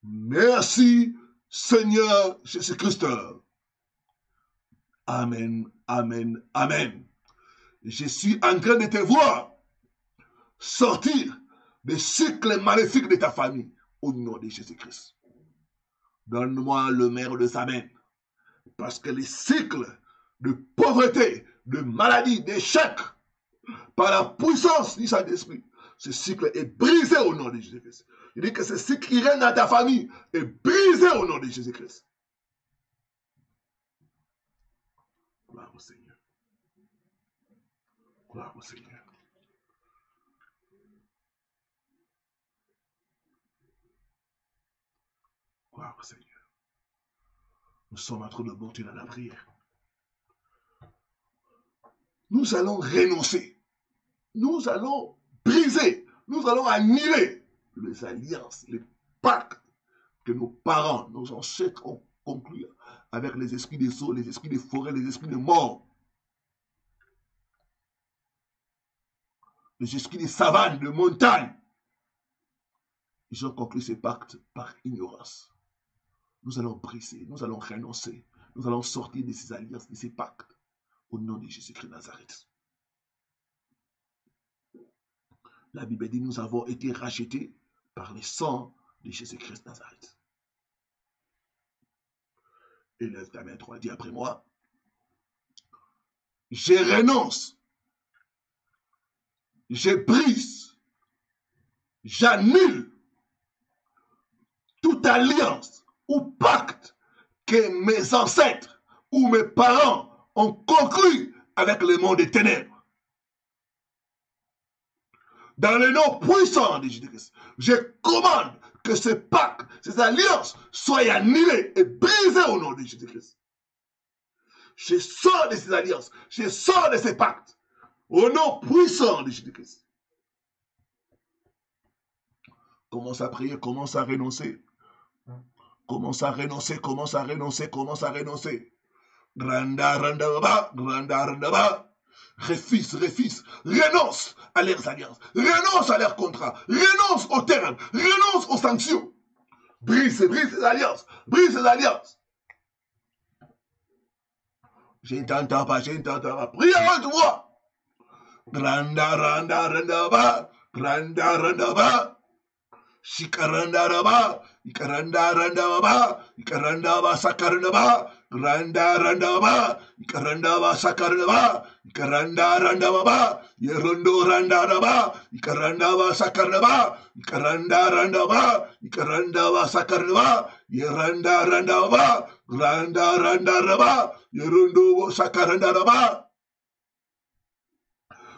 Merci, Seigneur Jésus-Christ. Amen, amen, amen. Je suis en train de te voir sortir des cycles maléfiques de ta famille au nom de Jésus-Christ. Donne-moi le maire de sa main, parce que les cycles de pauvreté, de maladie, d'échec, par la puissance du Saint-Esprit, ce cycle est brisé au nom de Jésus-Christ. Il dit que ce cycle qui règne dans ta famille est brisé au nom de Jésus-Christ. Gloire au Seigneur. Gloire au Seigneur. Gloire au Seigneur. Nous sommes en train de monter dans la prière. Nous allons renoncer. Nous allons briser. Nous allons annuler les alliances, les pactes que nos parents, nos ancêtres ont conclus avec les esprits des eaux, les esprits des forêts, les esprits des morts. Les esprits des savanes, des montagnes. Ils ont conclu ces pactes par ignorance. Nous allons briser, nous allons renoncer, nous allons sortir de ces alliances, de ces pactes, au nom de Jésus-Christ de Nazareth. La Bible dit, nous avons été rachetés par le sang de Jésus-Christ de Nazareth. Et lève ta main droite, dis après moi, je renonce, je brise, j'annule toute alliance ou pacte que mes ancêtres ou mes parents ont conclu avec le monde des ténèbres. Dans le nom puissant de Jésus-Christ, je commande que ces pactes, ces alliances soient annulées et brisées au nom de Jésus-Christ. Je sors de ces alliances, je sors de ces pactes, au nom puissant de Jésus-Christ. Commence à prier, commence à renoncer. Commence à renoncer, commence à renoncer, commence à renoncer. Granda, randa, ba, granda, randa, ba. Refuse, renonce à leurs alliances, renonce à leurs contrats, renonce aux termes, renonce aux sanctions. Brise les alliances, brise les alliances. Je ne t'entends pas, Prie avec moi. Granda, randa, randa, ba, granda, randa, ba. Shikaranda raba, ikaranda randa ba, ikaranda ba sakaranda ba, granda randa ba, ikaranda ba sakaranda ba, ikaranda randa ba, yerondo randa raba, ikaranda ba sakaranda ba, ikaranda randa ba, ikaranda ba sakaranda ba, yeranda randa ba, granda randa raba, yerondo sakaranda raba.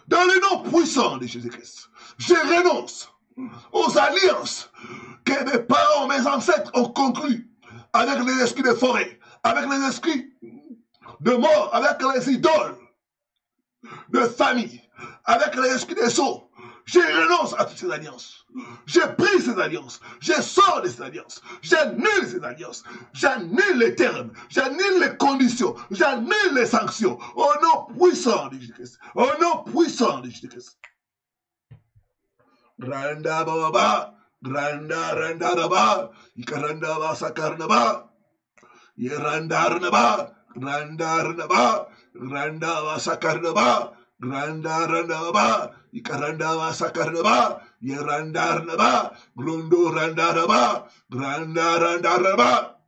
Dans le nom puissant de Jésus-Christ, je renonce aux alliances que mes parents, mes ancêtres ont conclues avec les esprits de forêt, avec les esprits de mort, avec les idoles de famille, avec les esprits des sceaux. Je renonce à toutes ces alliances. Je brise ces alliances. Je sors de ces alliances. J'annule ces alliances. J'annule les termes. J'annule les conditions. J'annule les sanctions. Au nom puissant de Jésus-Christ. Au nom puissant de Jésus-Christ. Granda baba, granda randa raba, ikaranda ba sakarna ba, yeranda raba, granda raba, granda ba sakarna ba, granda randa ba, ikaranda ba sakarna ba, yeranda raba, grundo randa raba, granda randa raba.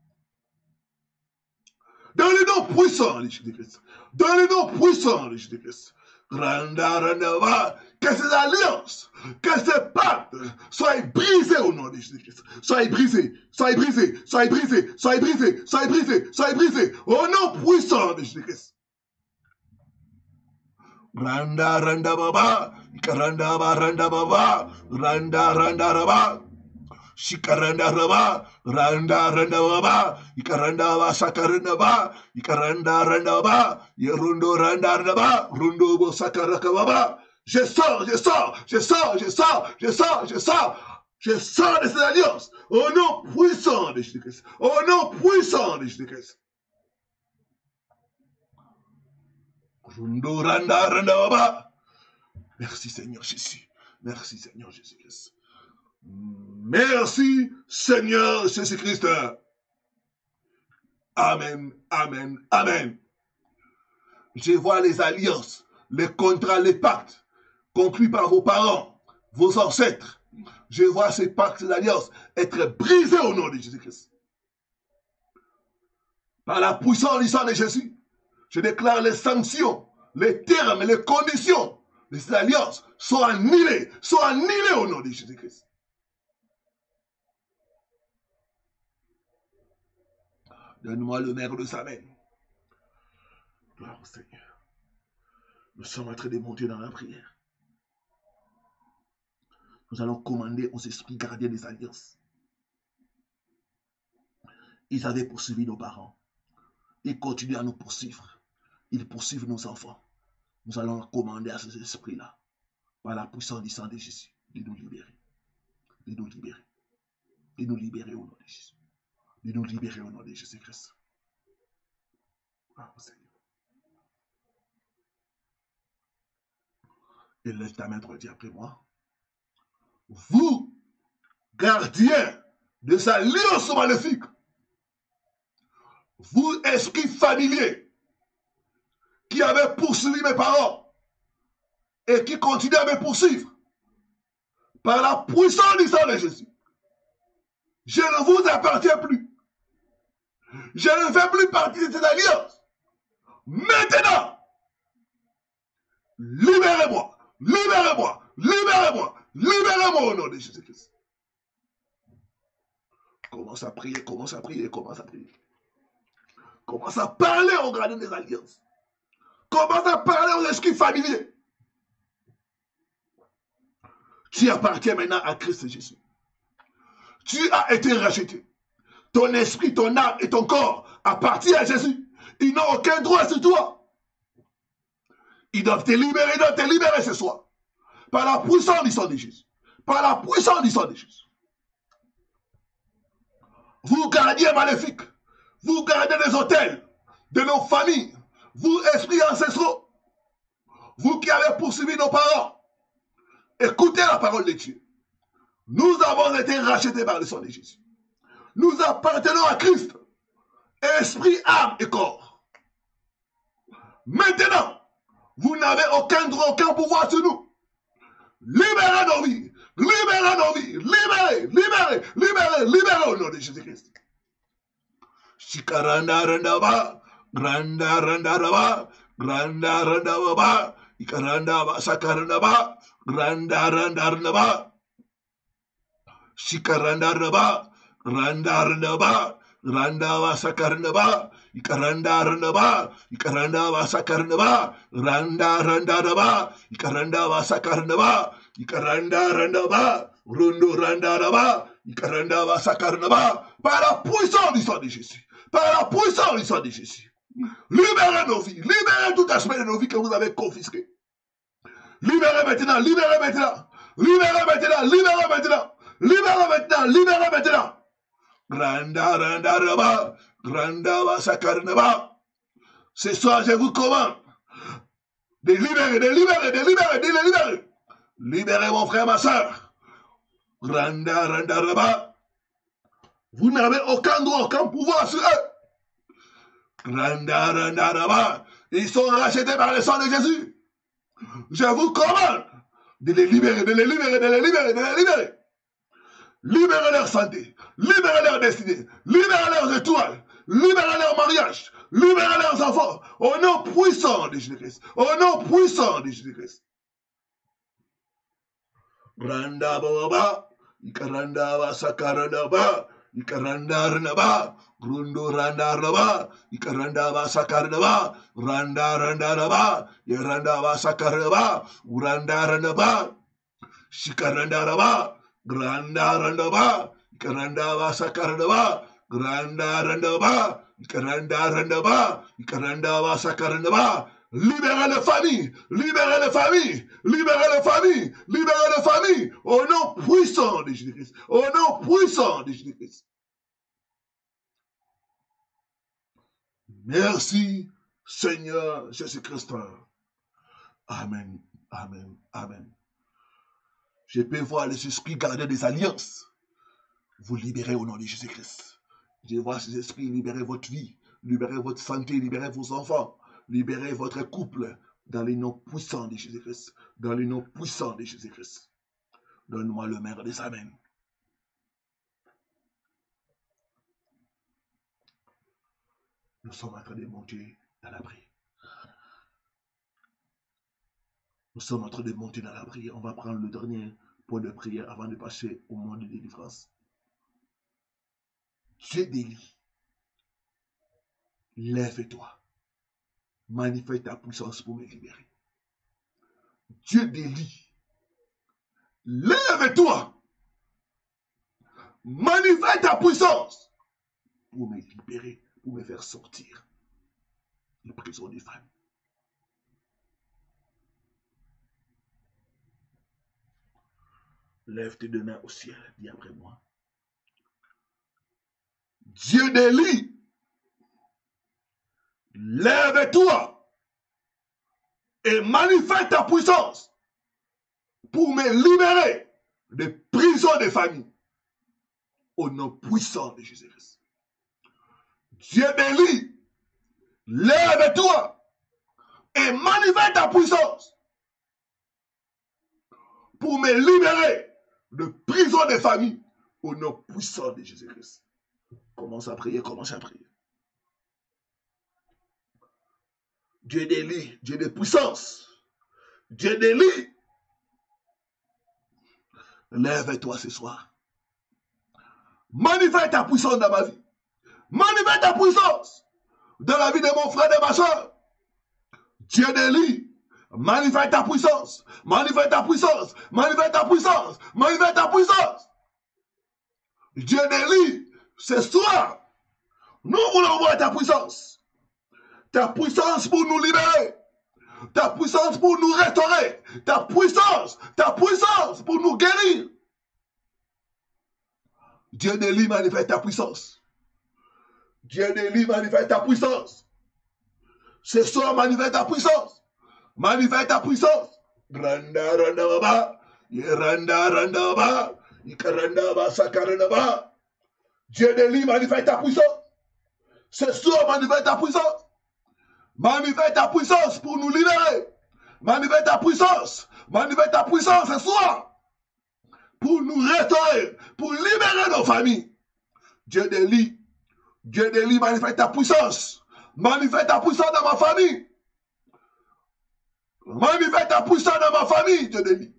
Dans le nom puissant de Jésus-Christ, dans le nom puissant de Jésus-Christ, granda randa ba. Que ces alliances, que ces pactes soient brisés au nom de Jésus-Christ. Soient brisés, soient brisés, soient brisés, soient brisés, soient brisés, soient brisés. Au nom puissant de Jésus-Christ. Randa randa baba, ikaranda ba randa baba, randa randa raba. Shikaranda raba, randa randa baba, ikaranda ba sakaranda ba, ikaranda randa ba, yerundo randa raba, rundo bo sakaraka baba. Je sors de ces alliances au nom puissant de Jésus-Christ. Au nom puissant de Jésus-Christ. Merci Seigneur Jésus. Merci Seigneur Jésus-Christ. Merci Seigneur Jésus-Christ. Amen, amen, amen. Je vois les alliances, les contrats, les pactes conclus par vos parents, vos ancêtres. Je vois ces pactes, ces alliances être brisés au nom de Jésus-Christ. Par la puissance du sang de Jésus, je déclare les sanctions, les termes, les conditions Les alliances sont annulées au nom de Jésus-Christ. Donne-moi le maire de sa main. Gloire au Seigneur. Nous sommes en train de monter dans la prière. Nous allons commander aux esprits gardiens des alliances. Ils avaient poursuivi nos parents. Ils continuent à nous poursuivre. Ils poursuivent nos enfants. Nous allons commander à ces esprits-là, par la puissance du sang de Jésus, de nous libérer. De nous libérer. De nous libérer au nom de Jésus. De nous libérer au nom de Jésus-Christ. Seigneur. Et lève ta main droite, dis après moi. Vous, gardiens de sa alliance maléfique, vous, esprits familiers, qui avez poursuivi mes parents et qui continuent à me poursuivre, par la puissance du sang de Jésus, je ne vous appartiens plus. Je ne fais plus partie de cette alliance. Maintenant, libérez-moi, libérez-moi, libérez-moi, libérez-moi au nom de Jésus-Christ. Commence à prier, commence à prier, commence à prier. Commence à parler aux gardiens des alliances. Commence à parler aux esprits familiers. Tu appartiens maintenant à Christ Jésus. Tu as été racheté. Ton esprit, ton âme et ton corps appartiennent à Jésus. Ils n'ont aucun droit sur toi. Ils doivent te libérer ce soir. Par la puissance du sang de Jésus. Par la puissance du sang de Jésus. Vous gardiens maléfiques. Vous gardez les hôtels de nos familles. Vous, esprits ancestraux. Vous qui avez poursuivi nos parents. Écoutez la parole de Dieu. Nous avons été rachetés par le sang de Jésus. Nous appartenons à Christ. Esprit, âme et corps. Maintenant, vous n'avez aucun droit, aucun pouvoir sur nous. Libérez nos vies. Libérez nos vies. Libérez, libérez, libérez, libérez au nom de Jésus-Christ. Shikaranda randaba, granda randaraba, granda randaba, ikaranda sakarandaba, granda randarnaba, shikaranda raba, granda randaba, granda sakarandaba, ikaranda randaba, ikaranda sakarandaba, randa randaraba, ikaranda sakarandaba, ikaranda randaba, rundo randaraba, ikaranda sakarandaba, par la puissance du sang de Jésus. Par la puissance du sang de Jésus. Libérez nos vies. Libérez tout aspect de nos vies que vous avez confisqué. Libérez maintenant. Libérez maintenant. Libérez maintenant. Libérez maintenant. Libérez maintenant. Libérez maintenant. Granda randa raba. Granda va sakarnaba. Ce soir, je vous commande de libérer, de libérer, de libérer, de libérer. Libérez mon frère, ma soeur. Granda randa raba. Vous n'avez aucun droit, aucun pouvoir sur eux. Ils sont rachetés par le sang de Jésus. Je vous commande de les libérer, de les libérer, de les libérer, de les libérer. Libérez leur santé, libérez leur destinée, libérez leurs étoiles, libérez leur mariage, libérez leurs enfants. Au nom puissant de Jésus-Christ. Au nom puissant de Jésus-Christ. Randa baba, ikaranda ba sakaranda ba. Ikaranda raba, grundo randa raba, ikaranda ba sakaraba, randa raba, yaranda ba sakaraba, uranda raba, shikaranda raba, granda raba, ikaranda ba sakaraba, granda raba, ikaranda ba, ikaranda ba sakaraba. Libérez les familles, libérez les familles, libérez les familles, libérez les familles, au nom puissant de Jésus-Christ, au nom puissant de Jésus-Christ. Merci, Seigneur Jésus-Christ. Amen, amen, amen. Je peux voir les esprits garder des alliances. Vous libérez au nom de Jésus-Christ. Je vois ces esprits libérer votre vie, libérer votre santé, libérer vos enfants. Libérez votre couple dans les noms puissants de Jésus-Christ. Dans les noms puissants de Jésus-Christ. Donne-moi le maire des amens. Nous sommes en train de monter dans la prière. Nous sommes en train de monter dans la prière. On va prendre le dernier point de prière avant de passer au moment de délivrance. Dieu d'Élie, lève-toi. Manifeste ta puissance pour me libérer. Dieu d'Élie, lève-toi. Manifeste ta puissance pour me libérer, pour me faire sortir des prisons des femmes. Lève tes deux mains au ciel, dis après moi. Dieu d'Élie, lève-toi et manifeste ta puissance pour me libérer des prisons des familles. Au nom puissant de Jésus-Christ. Dieu d'Élie, lève-toi et manifeste ta puissance pour me libérer de prison des familles au nom puissant de Jésus-Christ. Commence à prier, commence à prier. Dieu d'Élie, Dieu de puissance, Dieu d'Élie, lève-toi ce soir. Manifeste ta puissance dans ma vie. Manifeste ta puissance dans la vie de mon frère et de ma soeur. Dieu d'Élie, manifeste ta puissance, manifeste ta puissance, manifeste ta puissance, manifeste ta puissance. Dieu d'Élie, ce soir, nous voulons voir ta puissance pour nous libérer, ta puissance pour nous restaurer, ta puissance pour nous guérir. Dieu d'Élie, manifeste ta puissance. Dieu d'Élie, manifeste ta puissance. Ce soir, manifeste ta puissance. Manifeste ta puissance. Randa, randa, baba. Randa, randa, baba. Ikaranda, baba, sakaranda, baba. Dieu d'Élie, manifeste ta puissance. Ce soir, manifeste ta puissance. Manifeste ta puissance pour nous libérer. Manifeste ta puissance. Manifeste ta puissance ce soir. Pour nous restaurer, pour libérer nos familles. Dieu d'Élie, manifeste ta puissance. Manifeste ta puissance dans ma famille. Manifeste ta puissance dans ma famille, Dieu d'Élie.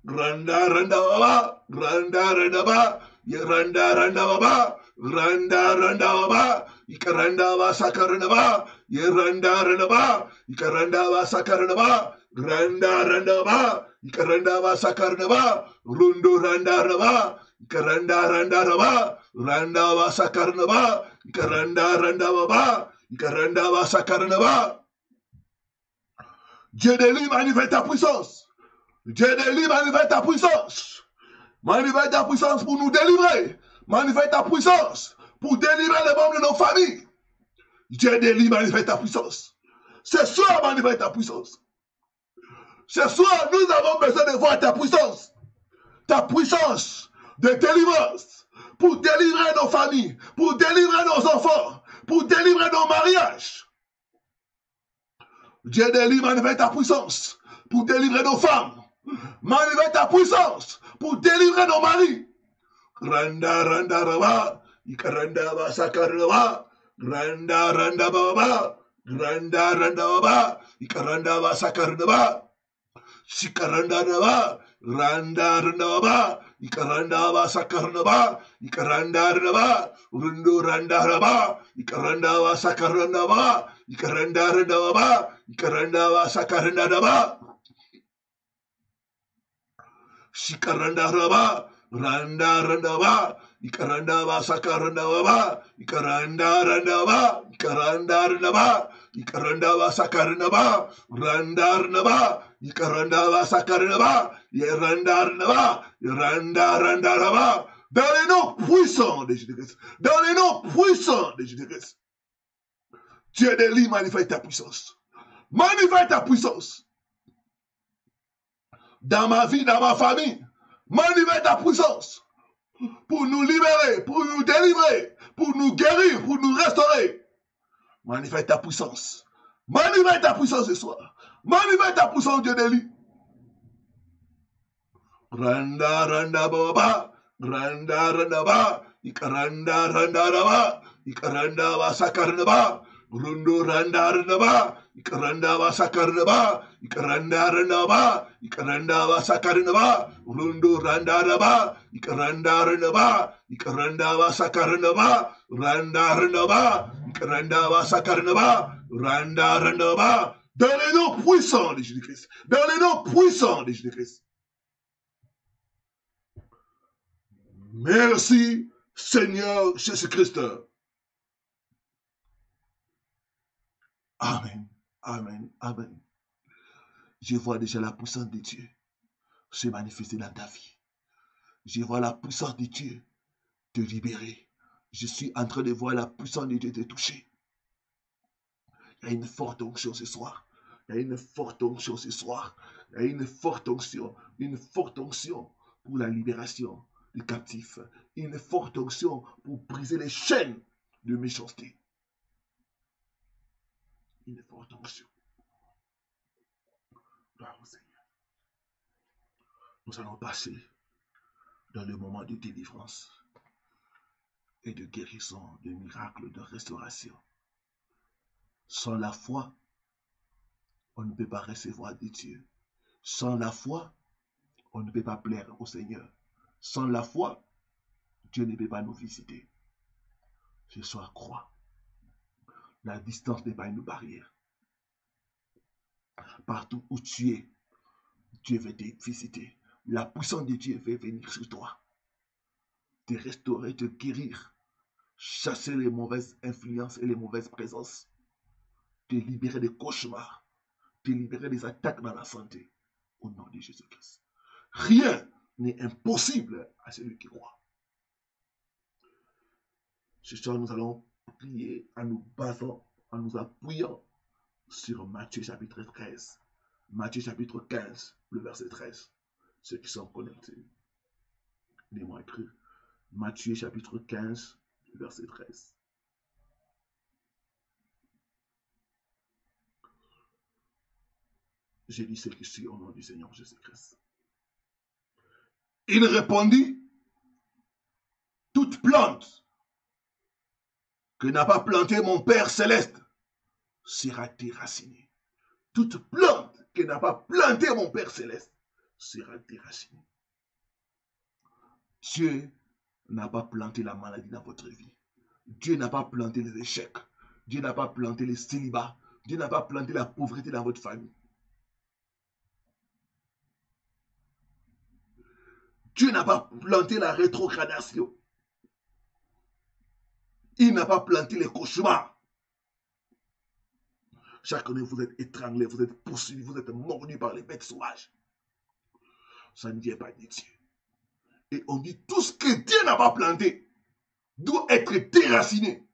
Randa, randa, baba. Randa, randa, baba. Randa, randa, baba. Randa, randa, baba. Ikaranda, baba, sakaranda, baba. Randa, randa, baba. Ikaranda, baba, sakaranda, baba. Randa, randa, baba. Ikaranda, baba, sakaranda, baba. Rundo, randa, raba. Ikaranda, randa, raba. Randa, baba, sakaranda, baba. Ikaranda, randa, baba. Ikaranda, baba, sakaranda, baba. Dieu d'Élie, manifeste ta puissance. Dieu d'Élie, manifeste ta puissance. Manifeste ta puissance pour nous délivrer. Manifeste ta puissance pour délivrer les membres de nos familles. Dieu d'Élie, manifeste ta puissance. Ce soir, manifeste ta puissance. Ce soir, nous avons besoin de voir ta puissance. Ta puissance de délivrance. Pour délivrer nos familles. Pour délivrer nos enfants. Pour délivrer nos mariages. Dieu d'Élie, manifeste ta puissance pour délivrer nos femmes. Manifeste ta puissance pour délivrer nos maris. Randa, randa, raba. Ikaranda, ba, sakaraba. Randa, randa, baba. Randa, randa, baba. Ikaranda, ba, sakaraba. Sikaranda, raba. Randa, randa, baba. Ikaranda, ba, sakaraba. Ikaranda, raba. Rundo, randa, raba. Ikaranda, ba, sakaranda, ba. Ikaranda, randa, baba. Ikaranda, ba, sakaranda, raba. Sikaranda, raba. Randa, randa, ba. Ikaranda, ba, sakaranda, baba. Ikaranda, randa, ba. Ikaranda, randa, ba. Ikaranda, ba, sakaranda, ba. Randa, randa, ba. Ikaranda, ba, sakaranda, ba. Yeranda, randa, ba. Randa, randa, raba. Dans les noms puissants de Jésus-Christ. Dans les noms puissants de Jésus-Christ. Dieu d'Élie, manifeste ta puissance. Manifeste ta puissance. Dans ma vie, dans ma famille. Manifeste ta puissance. Pour nous libérer, pour nous délivrer, pour nous guérir, pour nous restaurer. Manifeste ta puissance. Manifeste ta puissance ce soir. Manifeste ta puissance, Dieu d'Élie. Randa, randa, baba. Randa, randa, ba. Ikaranda, randa, raba. Ikaranda, ba, sakaranda, ba. Rundo randarnaba, ikarandaba sakarnaba, ikarandarnaba, ikarandaba sakarnaba, rundo randaraba, ikarandarnaba, ikarandaba sakarnaba, randarnaba, ikarandaba sakarnaba, randarnaba, dans les noms puissants de Jésus-Christ, dans les noms puissants de Jésus-Christ. Merci, Seigneur Jésus-Christ. Amen, amen, amen. Je vois déjà la puissance de Dieu se manifester dans ta vie. Je vois la puissance de Dieu te libérer. Je suis en train de voir la puissance de Dieu te toucher. Il y a une forte onction ce soir. Il y a une forte onction ce soir. Il y a une forte onction pour la libération du captif. Une forte onction pour briser les chaînes de méchanceté. Une forte onction. Gloire au Seigneur. Nous allons passer dans le moment de délivrance et de guérison, de miracle, de restauration. Sans la foi, on ne peut pas recevoir de Dieu. Sans la foi, on ne peut pas plaire au Seigneur. Sans la foi, Dieu ne peut pas nous visiter. Ce soir, crois. La distance n'est pas une barrière. Partout où tu es, Dieu veut te visiter. La puissance de Dieu veut venir sur toi. Te restaurer, te guérir. Chasser les mauvaises influences et les mauvaises présences. Te libérer des cauchemars. Te libérer des attaques dans la santé. Au nom de Jésus-Christ. Rien n'est impossible à celui qui croit. Ce soir, nous allons prier en nous basant, en nous appuyant sur Matthieu chapitre 13. Matthieu chapitre 15, le verset 13. Ceux qui sont connectés, les-moi écrire. Matthieu chapitre 15, le verset 13. J'ai dit ce qui suit au nom du Seigneur Jésus-Christ. Il répondit, toute plante que n'a pas planté mon Père céleste sera déracinée. Toute plante que n'a pas planté mon Père céleste sera déracinée. Dieu n'a pas planté la maladie dans votre vie. Dieu n'a pas planté les échecs. Dieu n'a pas planté les célibats. Dieu n'a pas planté la pauvreté dans votre famille. Dieu n'a pas planté la rétrogradation. Il n'a pas planté les cauchemars. Chacun de vous êtes étranglé, vous êtes poursuivi, vous êtes mordu par les bêtes sauvages. Ça ne vient pas de Dieu. Et on dit tout ce que Dieu n'a pas planté doit être déraciné.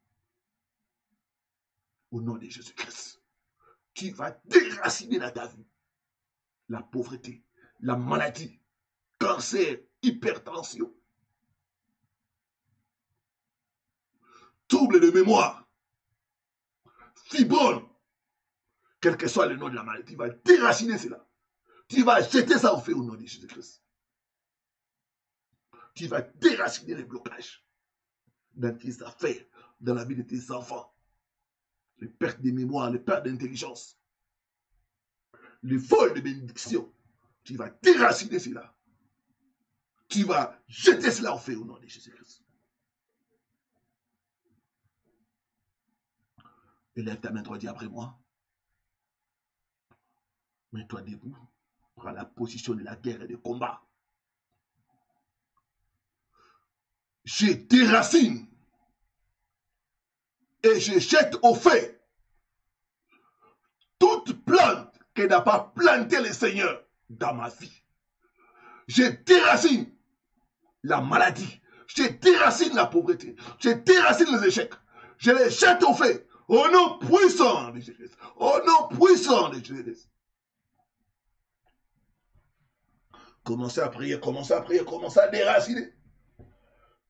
Au nom de Jésus-Christ. Tu vas déraciner dans ta vie la pauvreté, la maladie, cancer, hypertension, trouble de mémoire, fibrome, quel que soit le nom de la maladie, tu vas déraciner cela. Tu vas jeter ça au feu au nom de Jésus-Christ. Tu vas déraciner les blocages dans tes affaires, dans la vie de tes enfants. Les pertes de mémoire, les pertes d'intelligence, les vols de bénédiction. Tu vas déraciner cela. Tu vas jeter cela au feu au nom de Jésus-Christ. Élève ta main droite, dis après moi. Mets-toi debout. Prends la position de la guerre et du combat. Je déracine et je jette au feu toute plante que n'a pas planté le Seigneur dans ma vie. Je déracine la maladie. Je déracine la pauvreté. Je déracine les échecs. Je les jette au feu. Au nom puissant de Jésus. Au nom puissant de Jésus. Commencez à prier, commencez à prier, commencez à déraciner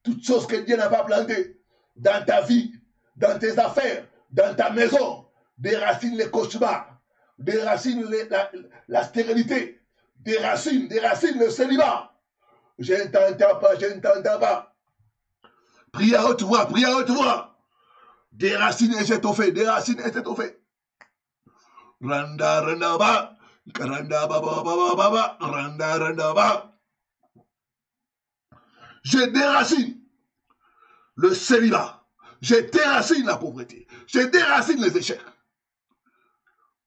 toutes choses que Dieu n'a pas plantées dans ta vie, dans tes affaires, dans ta maison. Déracine les cauchemars, déracine la stérilité, déracine le célibat. Je ne t'entends pas, je ne t'entends pas. Prie à haute voix, prie à haute voix. Déracine et jette au feu. Déracine et jette au feu. Randa randa ba. Randa ba ba ba ba ba ba. Randa randa ba. Je déracine le célibat. Je déracine la pauvreté. Je déracine les échecs.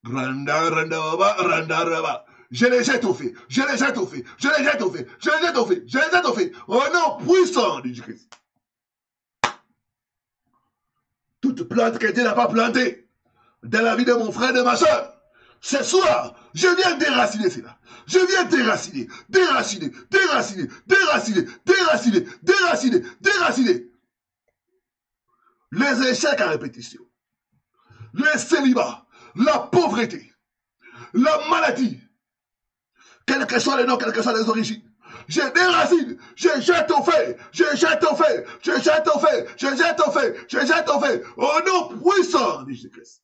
Randa randa ba. Randa randa ba. Je les jette au feu. Je les jette au feu. Je les jette au feu. Je les jette au feu. Je les jette au feu. Au nom puissant de Jésus-Christ. Toute plante que Dieu n'a pas plantée dans la vie de mon frère et de ma soeur, ce soir, je viens déraciner cela. Je viens déraciner, déraciner, déraciner, déraciner, déraciner, déraciner, déraciner. Les échecs à répétition, le célibat, la pauvreté, la maladie, quels que soient les noms, quelles que soient les origines. Je déracine, je jette au feu, je jette au feu, je jette au feu, je jette au feu, je jette au feu, au nom puissant de Jésus-Christ.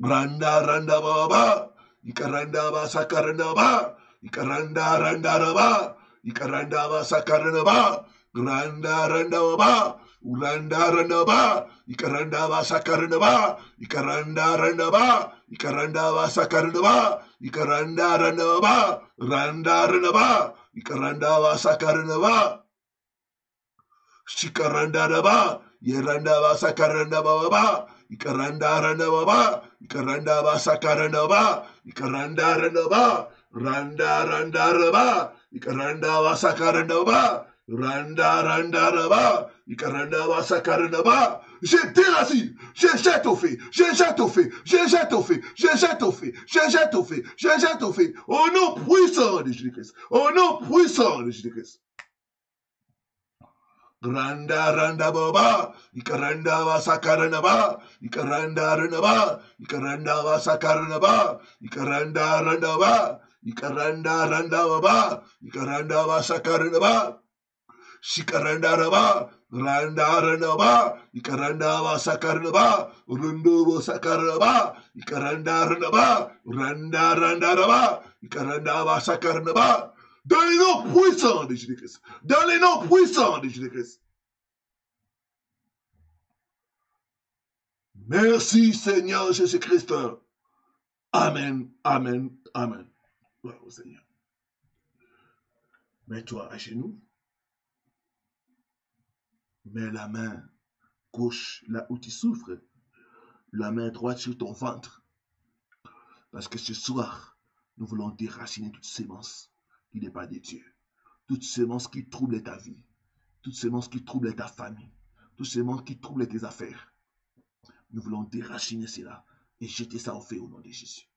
Randa randa baba, ikaranda ba sakaranda ba, ikaranda randa ba, ikaranda ba sakaranda ba, randa randa ba, uranda randa ba, ikaranda ba sakaranda ba, ikaranda randa ba, ikaranda ba sakaranda ba, ikaranda randa ba, randa randa ba, ikaranda ba sakaranda ba, shikaranda ba, yeranda ba sakaranda ba. Ikaranda randa ba, ikaranda ba sakaranda ba, ikaranda randa ba, randa randa ba, ikaranda ba sakaranda ba, randa randa ba, ikaranda ba sakaranda ba. Je déracine, je jette au feu, je jette au feu, je jette au feu, je jette au feu, je jette au feu, je jette au feu, au nom puissant de Jésus-Christ, au nom puissant de Jésus-Christ. Randa randa baba, ikaranda ba sakarana ba, ikaranda randa ba, ikaranda ba sakarana ba, ikaranda randa ba, ikaranda randa baba, ikaranda ba sakarana ba, shikaranda raba, randa randa ba, ikaranda ba sakarana ba, rundo ba sakarana ba, ikaranda randa ba, randa randa raba, ikaranda ba sakarana ba. Dans les noms puissants de Jésus-Christ. Dans les noms puissants de Jésus-Christ. Merci Seigneur Jésus-Christ. Amen, amen, amen. Gloire au Seigneur. Mets-toi à genoux. Mets la main gauche là où tu souffres. La main droite sur ton ventre. Parce que ce soir, nous voulons déraciner toute sémence qui n'est pas de Dieu. Toute sémence qui trouble ta vie. Toute sémence qui trouble ta famille. Toute sémence qui trouble tes affaires. Nous voulons déraciner cela et jeter ça au feu au nom de Jésus.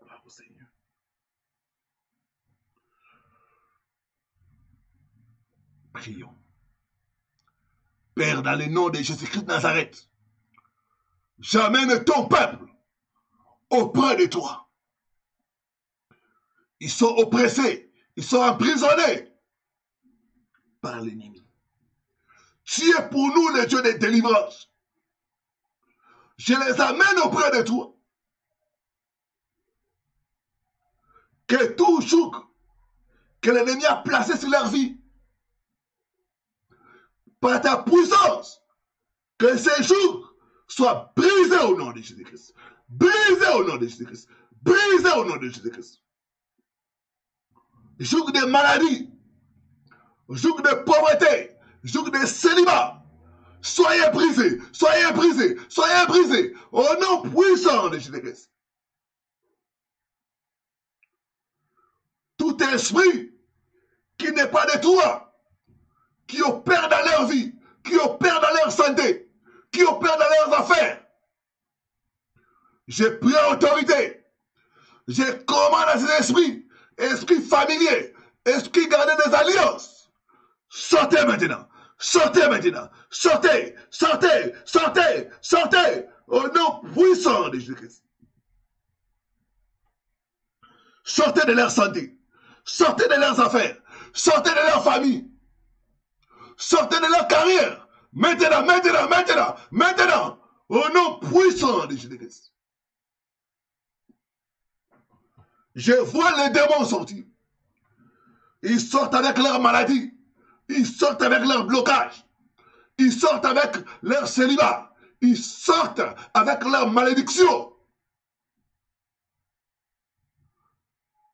Gloire au Seigneur. Prions. Père, dans le nom de Jésus-Christ de Nazareth, j'amène ton peuple auprès de toi. Ils sont oppressés, ils sont emprisonnés par l'ennemi. Tu es pour nous le Dieu de délivrance. Je les amène auprès de toi. Que tout joug que l'ennemi a placé sur leur vie, par ta puissance, que ces jours soient brisés au nom de Jésus-Christ. Brisés au nom de Jésus-Christ. Brisés au nom de Jésus-Christ. Joug de maladie, joug de pauvreté, joug de célibat. Soyez brisés, soyez brisés, soyez brisés au nom puissant de Jésus-Christ. Tout esprit qui n'est pas de toi, qui opère dans leur vie, qui opère dans leur santé, qui opère dans leurs affaires, je prends autorité. Je commande à ces esprits, esprits familiers, esprits gardés des alliances. Sortez maintenant. Sortez maintenant. Sortez, sortez, sortez, sortez. Au nom puissant de Jésus-Christ. Sortez de leur santé. Sortez de leurs affaires. Sortez de leur famille. Sortez de leur carrière. Maintenant, maintenant, maintenant, maintenant. Au nom puissant de Jésus-Christ. Je vois les démons sortir. Ils sortent avec leur maladie. Ils sortent avec leur blocage. Ils sortent avec leur célibat. Ils sortent avec leur malédiction.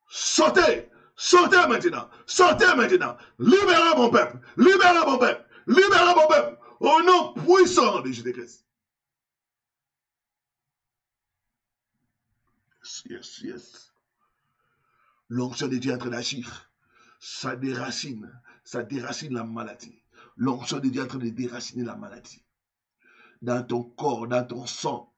Sortez, sortez maintenant, sortez maintenant. Libérez mon peuple, libérez mon peuple, libérez mon peuple. Au nom puissant de Jésus-Christ. Yes, yes. L'onction de Dieu est en train d'agir. Ça déracine la maladie. L'onction de Dieu est en train de déraciner la maladie. Dans ton corps, dans ton sang,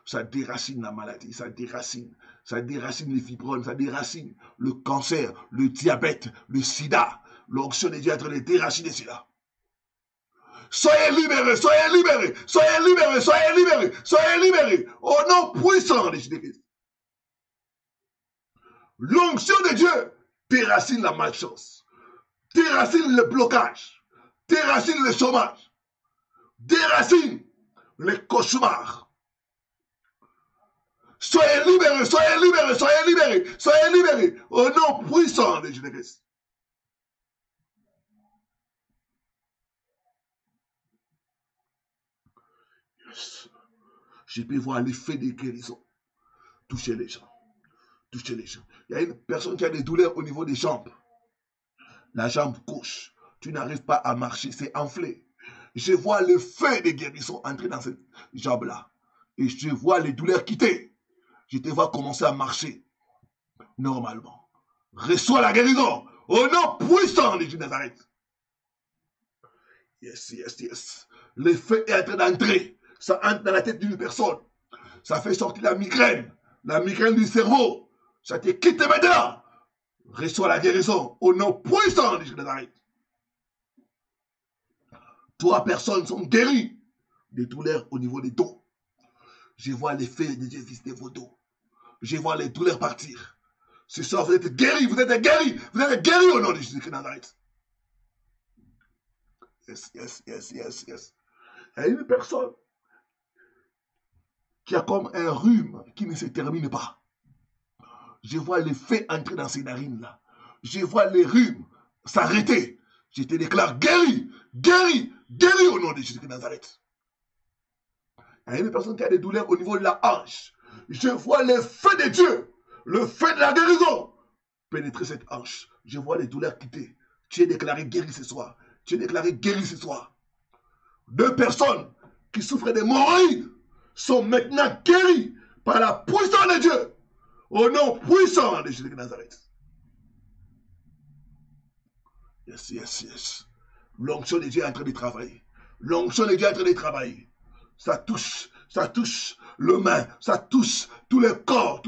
ça déracine la maladie, ça déracine les fibromes, ça déracine le cancer, le diabète, le sida. L'onction de Dieu est en train de déraciner cela. Soyez libérés, soyez libérés, soyez libérés, soyez libérés, soyez libérés. Au nom puissant de Jésus-Christ. L'onction de Dieu déracine la malchance, déracine le blocage, déracine le chômage, déracine les cauchemars. Soyez libérés, soyez libérés, soyez libérés, soyez libérés au nom puissant de Jésus-Christ. Yes. Je peux voir l'effet des guérisons toucher les gens. Toucher les gens. Il y a une personne qui a des douleurs au niveau des jambes. La jambe gauche, tu n'arrives pas à marcher, c'est enflé. Je vois le feu des guérisons entrer dans cette jambe-là. Et je vois les douleurs quitter. Je te vois commencer à marcher normalement. Reçois la guérison au nom puissant de Jésus de Nazareth. Yes, yes, yes. Le feu est en train d'entrer. Ça entre dans la tête d'une personne. Ça fait sortir la migraine du cerveau. Ça te quitte maintenant. Reçois la guérison au nom puissant de Jésus de Nazareth. 3 personnes sont guéries des douleurs au niveau des dos. Je vois l'effet de Dieu visiter vos dos. Je vois les douleurs partir. Ce soir, vous êtes guéris, vous êtes guéris, vous êtes guéris au nom de Jésus de Nazareth. Yes, yes, yes, yes, yes. Il y a une personne qui a comme un rhume qui ne se termine pas. Je vois l'effet entrer dans ses narines là. Je vois les rhumes s'arrêter. Je te déclare guéri, guéri, guéri au nom de Jésus de Nazareth. Il y a une personne qui a des douleurs au niveau de la hanche. Je vois le feu de Dieu, le feu de la guérison pénétrer cette hanche. Je vois les douleurs quitter. Tu es déclaré guéri ce soir. Tu es déclaré guéri ce soir. 2 personnes qui souffrent d'hémorroïdes sont maintenant guéries par la puissance de Dieu. Au nom puissant de Jésus de Nazareth. Yes, yes, yes. L'onction de Dieu est en train de travailler. L'onction de Dieu est en train de travailler. Ça touche le main, ça touche tous les corps,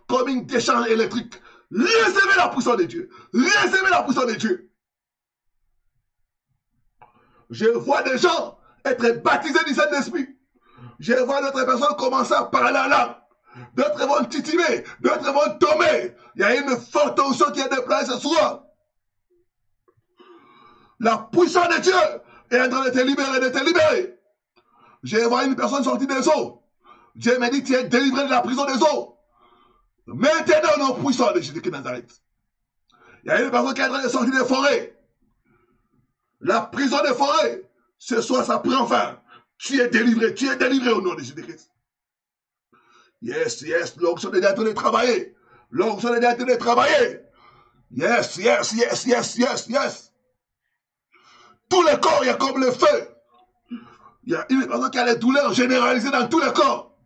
comme une décharge électrique. Recevez la puissance de Dieu. Recevez la puissance de Dieu. Je vois des gens être baptisés du Saint-Esprit. Je vois d'autres personnes commencer à parler en langue. D'autres vont titiller, d'autres vont tomber. Il y a une forte onction qui est déployée ce soir. La puissance de Dieu est en train de te libérer, de te libérer. Je vois une personne sortie des eaux. Dieu m'a dit, tu es délivré de la prison des eaux. Maintenant, au nom puissant de Jésus de Nazareth. Il y a une personne qui est en train de sortir des forêts. La prison des forêts, ce soir, ça prend fin. Tu es délivré au nom de Jésus de Christ. Yes, yes, l'onction de Dieu est en train de travailler. L'onction de Dieu est en train de travailler. Yes, yes, yes, yes, yes, yes. Tout le corps, il y a comme le feu. Il y a une personne qui a des douleurs généralisées dans tout le corps.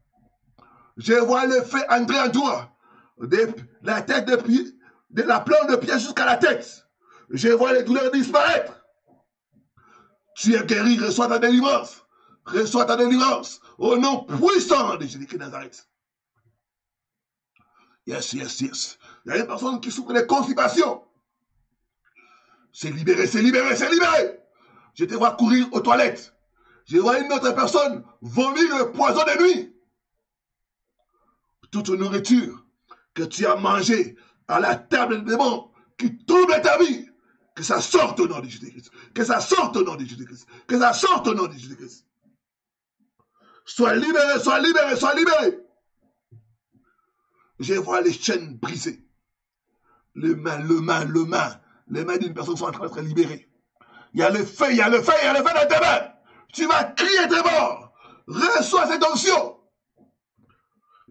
Je vois le feu entrer en toi. De la tête de pied, de la plante de pied jusqu'à la tête. Je vois les douleurs disparaître. Tu es guéri, reçois ta délivrance. Reçois ta délivrance. Au nom puissant de Jésus de Nazareth. Yes, yes, yes. Il y a une personne qui souffre de constipation. C'est libéré, c'est libéré, c'est libéré. Je te vois courir aux toilettes. Je vois une autre personne vomir le poison de nuit. Toute nourriture que tu as mangée à la table des démons qui trouble ta vie, que ça sorte au nom de Jésus-Christ. Que ça sorte au nom de Jésus-Christ. Que ça sorte au nom de Jésus-Christ. Sois libéré, sois libéré, sois libéré. Je vois les chaînes brisées. Les mains d'une personne sont en train d'être libérées. Il y a le feu, il y a le feu, il y a le feu dans tes mains. Tu vas crier tes morts. Reçois cette onction.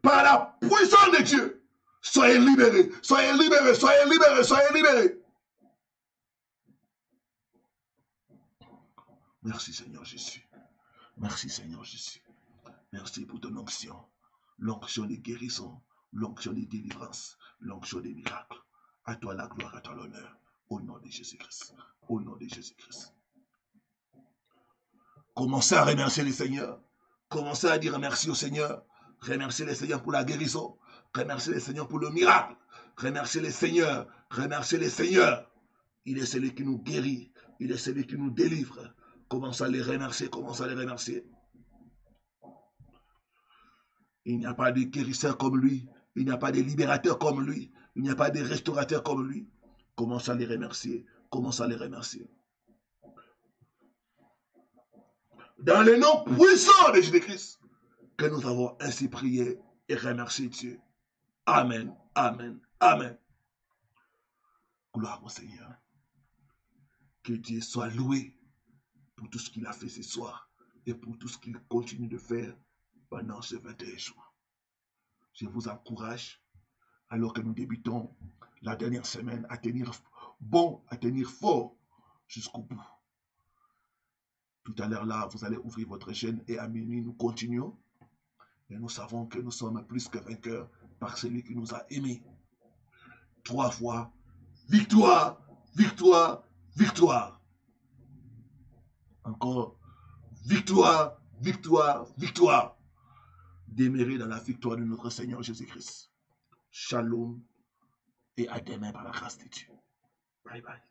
Par la puissance de Dieu. Soyez libérés, soyez libérés, soyez libérés, soyez libérés. Merci Seigneur Jésus. Merci Seigneur Jésus. Merci pour ton onction. L'onction des guérisons, l'onction des délivrances, l'onction des miracles. À toi la gloire, à toi l'honneur. Au nom de Jésus-Christ. Au nom de Jésus-Christ. Commencez à remercier le Seigneur. Commencez à dire merci au Seigneur. Remerciez le Seigneur pour la guérison. Remerciez le Seigneur pour le miracle. Remerciez le Seigneur. Remerciez le Seigneur. Il est celui qui nous guérit. Il est celui qui nous délivre. Commencez à les remercier. Commencez à les remercier. Il n'y a pas de guérisseur comme lui. Il n'y a pas de libérateur comme lui. Il n'y a pas de restaurateur comme lui. Commencez à les remercier. Commencez à les remercier. Dans le nom puissant de Jésus-Christ, que nous avons ainsi prié et remercié Dieu. Amen, amen, amen. Gloire au Seigneur. Que Dieu soit loué pour tout ce qu'il a fait ce soir et pour tout ce qu'il continue de faire pendant ces 21 jours. Je vous encourage, alors que nous débutons la dernière semaine, à tenir bon, à tenir fort jusqu'au bout. Tout à l'heure là, vous allez ouvrir votre chaîne et à minuit, nous continuons. Et nous savons que nous sommes plus que vainqueurs par celui qui nous a aimés. 3 fois, victoire, victoire, victoire. Encore, victoire, victoire, victoire. Demeurer dans la victoire de notre Seigneur Jésus-Christ. Shalom et à demain par la grâce de Dieu. Bye bye.